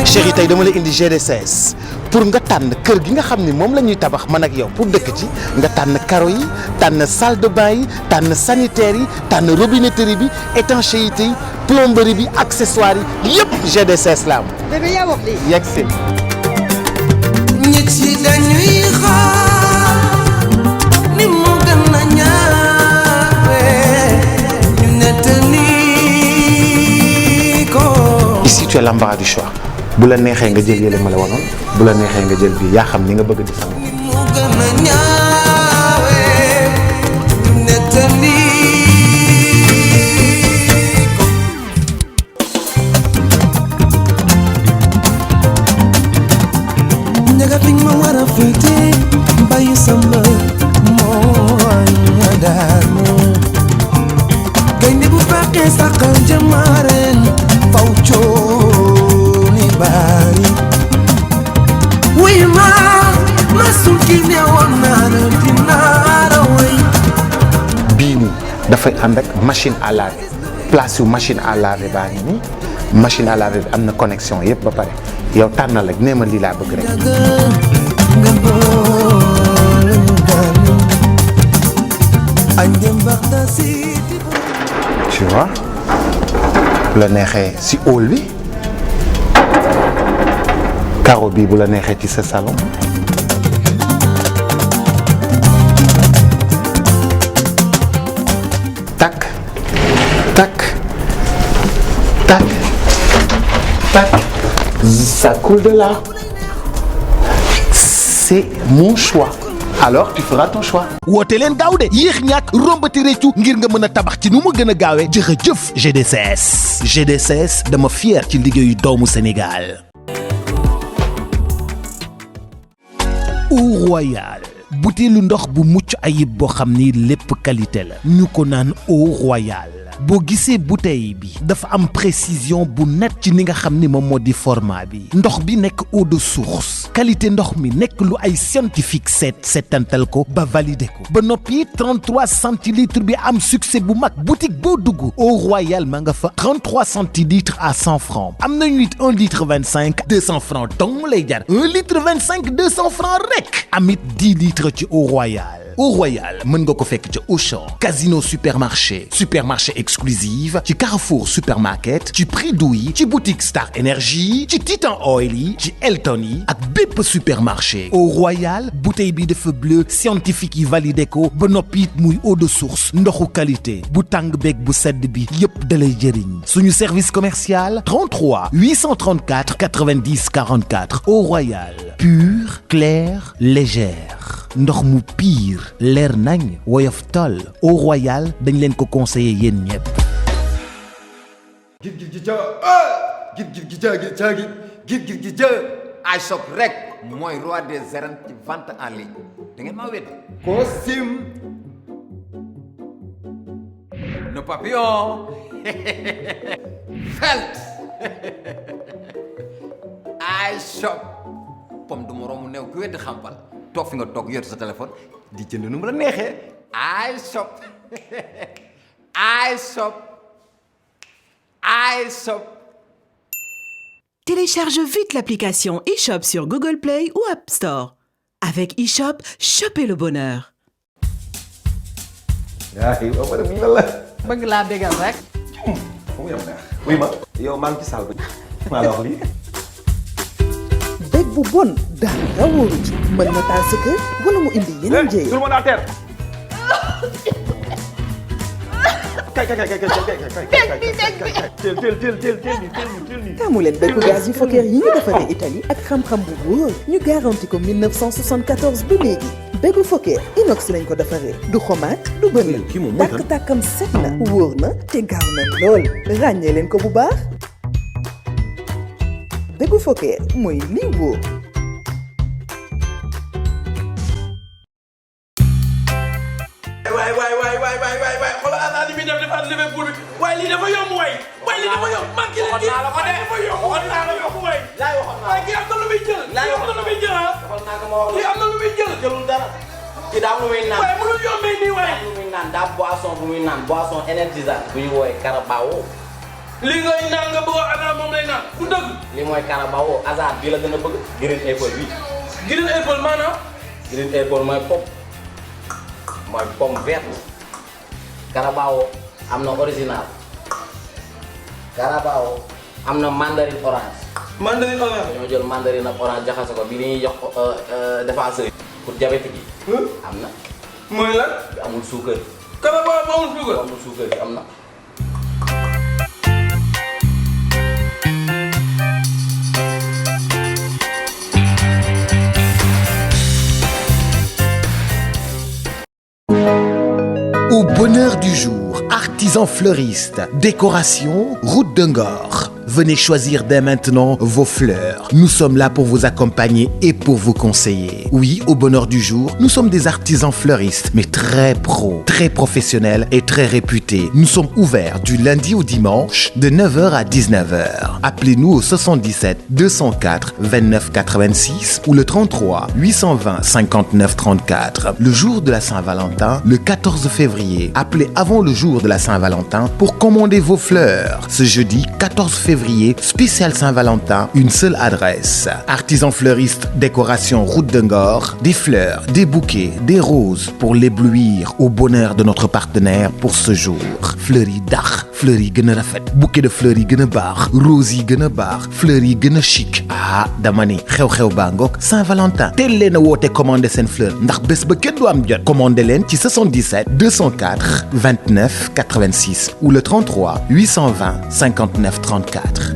Chéri tey dama la indi GDCS pour nga tànn kër gi nga xam ni moom la ñuy tabax man ak yow pour dëkk ci nga tànn carreau yi tànn salle de bain yi tànn sanitaire yi tànn robinetterie bi étanchéité yi plomberie bi accessoires yi yëpp GDCS la am. bébé yaa wax lii. yegg si. nit yi dañuy xaar ni mu gën a ñaawee ñu nettali ko. Ici tu as l'embarras du choix bu la neexee nga jël yële ma la wanoon bu la neexee nga jël bii yaa xam ni nga bëgg di sangu. mu gën a ñaawee ñu nettali ko. ñaga fi ma war a féete bàyyi sama mooy daanu gaynde bu fekkee sàqal jëmaareen faw cooni baari wuy ma masul ki ne woon naa la dinaa la way. bii nii dafay ànd ak machine à laver place yu machine à laver baa ngi nii machine à laver bi am na connexion yëpp ba pare yow tànnal rek nee ma lii laa bëgg rek. tu vois bu la neexee si hall bi carreau bi bu la neexee ci sa salon. tac tac tac tac ça coule de là. C'est mon choix. Alors tu feras ton choix. woote leen gaaw de yéex ñàkk rombati réccu ngir nga mën a tabax ci nu mu gën a gaawee jërëjëf GDCS. GDCS dama fier ci liggéeyu doomu Sénégal. Eau Royal butéelu ndox bu mucc ayib boo xam ni lépp qualité la ñu ko naan Eau Royal boo gisee bouteille bi dafa am précision bu net ci ni nga xam ni moom moo di format bi ndox bi nekk eau de source qualité ndox mi nekk lu ay scientifique seetantal ko ba validé ko ba noppi 33 centilitres bi am succès bu mag boutique boo dugg au Royal ma nga fa 33 centilitres à 100 francs am nañu it 1 litre 25 200 francs dong lay jar 1 litre 25 200 francs rek amit 10 litres ci au Royal. Au Royal mën nga ko fekk ci Auchan Casino supermarché exclusive ci Carrefour supermarket ci Prix Douyi ci boutique Star Énergie ci Titan Oil yi ci Elton yi ak bépp supermarché. Au Royal bouteille bi dafa bleu scientifique yi validé ko ba noppi muy eau de source ndoxu qualité bu tàng beeg bu sedd bi yépp dalay jëriñ suñu service commercial 33 834 90 44 Au Royal pur clair légère ndox mu pire leer nañ woyof tol Au Royal dañ leen ko conseillé yéen ñëpp. iShop rek mooy roi des arènes ci vente en ligne da ngeen maa wedd koo sim no papillon felt iShop pom du moromu new ku wedd xampal toog fi nga toog yor sa téléphone di jënd nu mu la neexee iShop iShop. Télécharge vite l'application eShop sur Google Play ou App Store. Avec eShop, chopez le bonheur. bëgg laa bégal rek. fu mu yem neex. oui ma yow maa ngi ci salle bi maa la wax lii. bég bu bon dara wóoru ci mën na taal sa kër wala mu indi yeneen jéey. tout le monde à terre. taamu leen bépp gaz yu Fokker yi ñu defaree Italie ak xam-xam bu wóor ñu garanti ko 1974 ba léegi bégu Fokker inox lañ ko defaree du xomaat du bënn tàkk-tàkkam set na wóor na te gaaw na lool ràññee leen ko bu baax bégu Fokker mooy lii wóor. waay xoolal Azadi mi def defaat Liverpool bi waaye lii dafa yomb waay lii dafa yomb man ki la dafa yomb waay waaye kii am na lu muy jël kii am na lu muy jël kii am na lu muy jël jëlul dara kii daa am lu muy naan waaye mënul yombee nii waay lu muy naan daa boisson bu muy naan boisson énergisante bu ñu woowee Carabao lii ngay naan nga bëgg Azadi moom lay naan ku dëgg lii mooy Carabao Azadi bi la gën a bëgg Green Apple bi Green Apple maanaam Green Apple mooy pomme verte Carabao am na original Carabao am na mandarine orange. mandarine orange. dañoo jël mandarine ak orange jaxase ko bi ñuy jox défenseur yi pour diabétique yi. am na. mooy lan. bi amul suukar. Carabao bu amul suukar. amul suukar bi am na. Au bonheur du jour, artisan fleuriste, décoration, route de Ngor. Venez choisir dès maintenant vos fleurs. Nous sommes là pour vous accompagner et pour vous conseiller. Oui, au bonheur du jour, nous sommes des artisans fleuristes, mais très pros, très professionnels et très réputés. Nous sommes ouverts du lundi au dimanche de 9h à 19h. Appelez-nous au 77 204 29 86 ou le 33 820 59 34. Le jour de la Saint-Valentin, le 14 février, appelez avant le jour de la Saint-Valentin pour commander vos fleurs. Ce jeudi 14 février, spécial Saint-Valentin, une seule adresse. Artisan fleuriste, décoration route de Ngor, des fleurs, des bouquets, des roses pour l'éblouir au bonheur de notre partenaire pour ce jour. Fleurs yi dax, fleurs yi gën a rafet, bouquet de fleurs yi gën a baax, roses yi gën a baax, fleurs yi gën a chic. Ah dama ni xew-xew baa ngoog Saint-Valentin teel leen a woote commandé seen fleur ndax bés ba kenn du am jot. Commandé leen ci 77 204 29 86 ou le 33 820 59 34.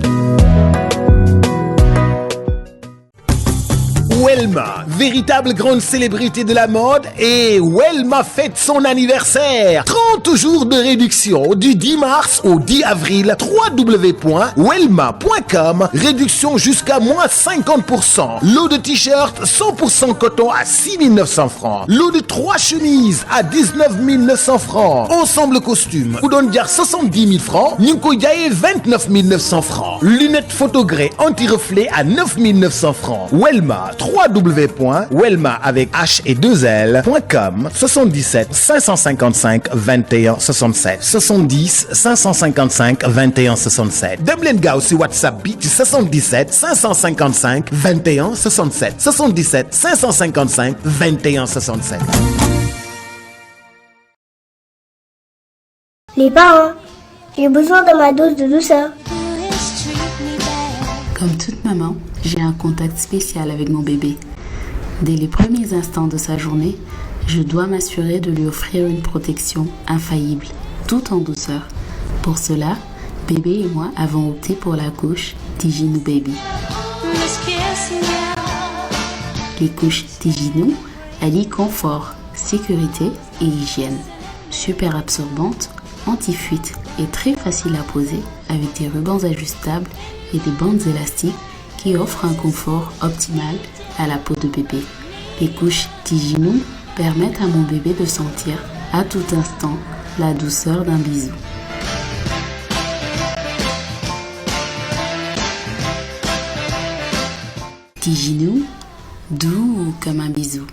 Welma, véritable grande célébrité de la mode, et Welma fête son anniversaire. 30 30 jours de réduction du 10 mars au 10 avril. www.welma.com. Réduction jusqu'à moins 50%. Lot de t-shirts 100% coton à 6 900 francs. Lot de 3 chemises à 19 900 francs. Ensemble costume. Ou donne dire 70 000 francs. Ninko Yaye 29 900 francs. Lunettes photogrées anti-reflet à 9 900 francs. Welma. www.welma avec H et 2L.com. 77 555 21 67. 70 555 21 67. Demlen Gao sur WhatsApp bit 77 555 21 67. 77 555 21 67. Les parents, j'ai besoin de ma dose de douceur. Comme toute maman, j'ai un contact spécial avec mon bébé. Dès les premiers instants de sa journée, je dois m'assurer de lui offrir une protection infaillible, tout en douceur. Pour cela, bébé et moi avons opté pour la couche Tijinou Baby. Les couches Tijinou allient confort, sécurité et hygiène. Super absorbantes, anti-fuite et très facile à poser avec des rubans ajustables et des bandes élastiques qui offrent un confort optimal à la peau de bébé. Les couches Tijinou permettent à mon bébé de sentir à tout instant la douceur d'un bisou. Tijinou, doux comme un bisou.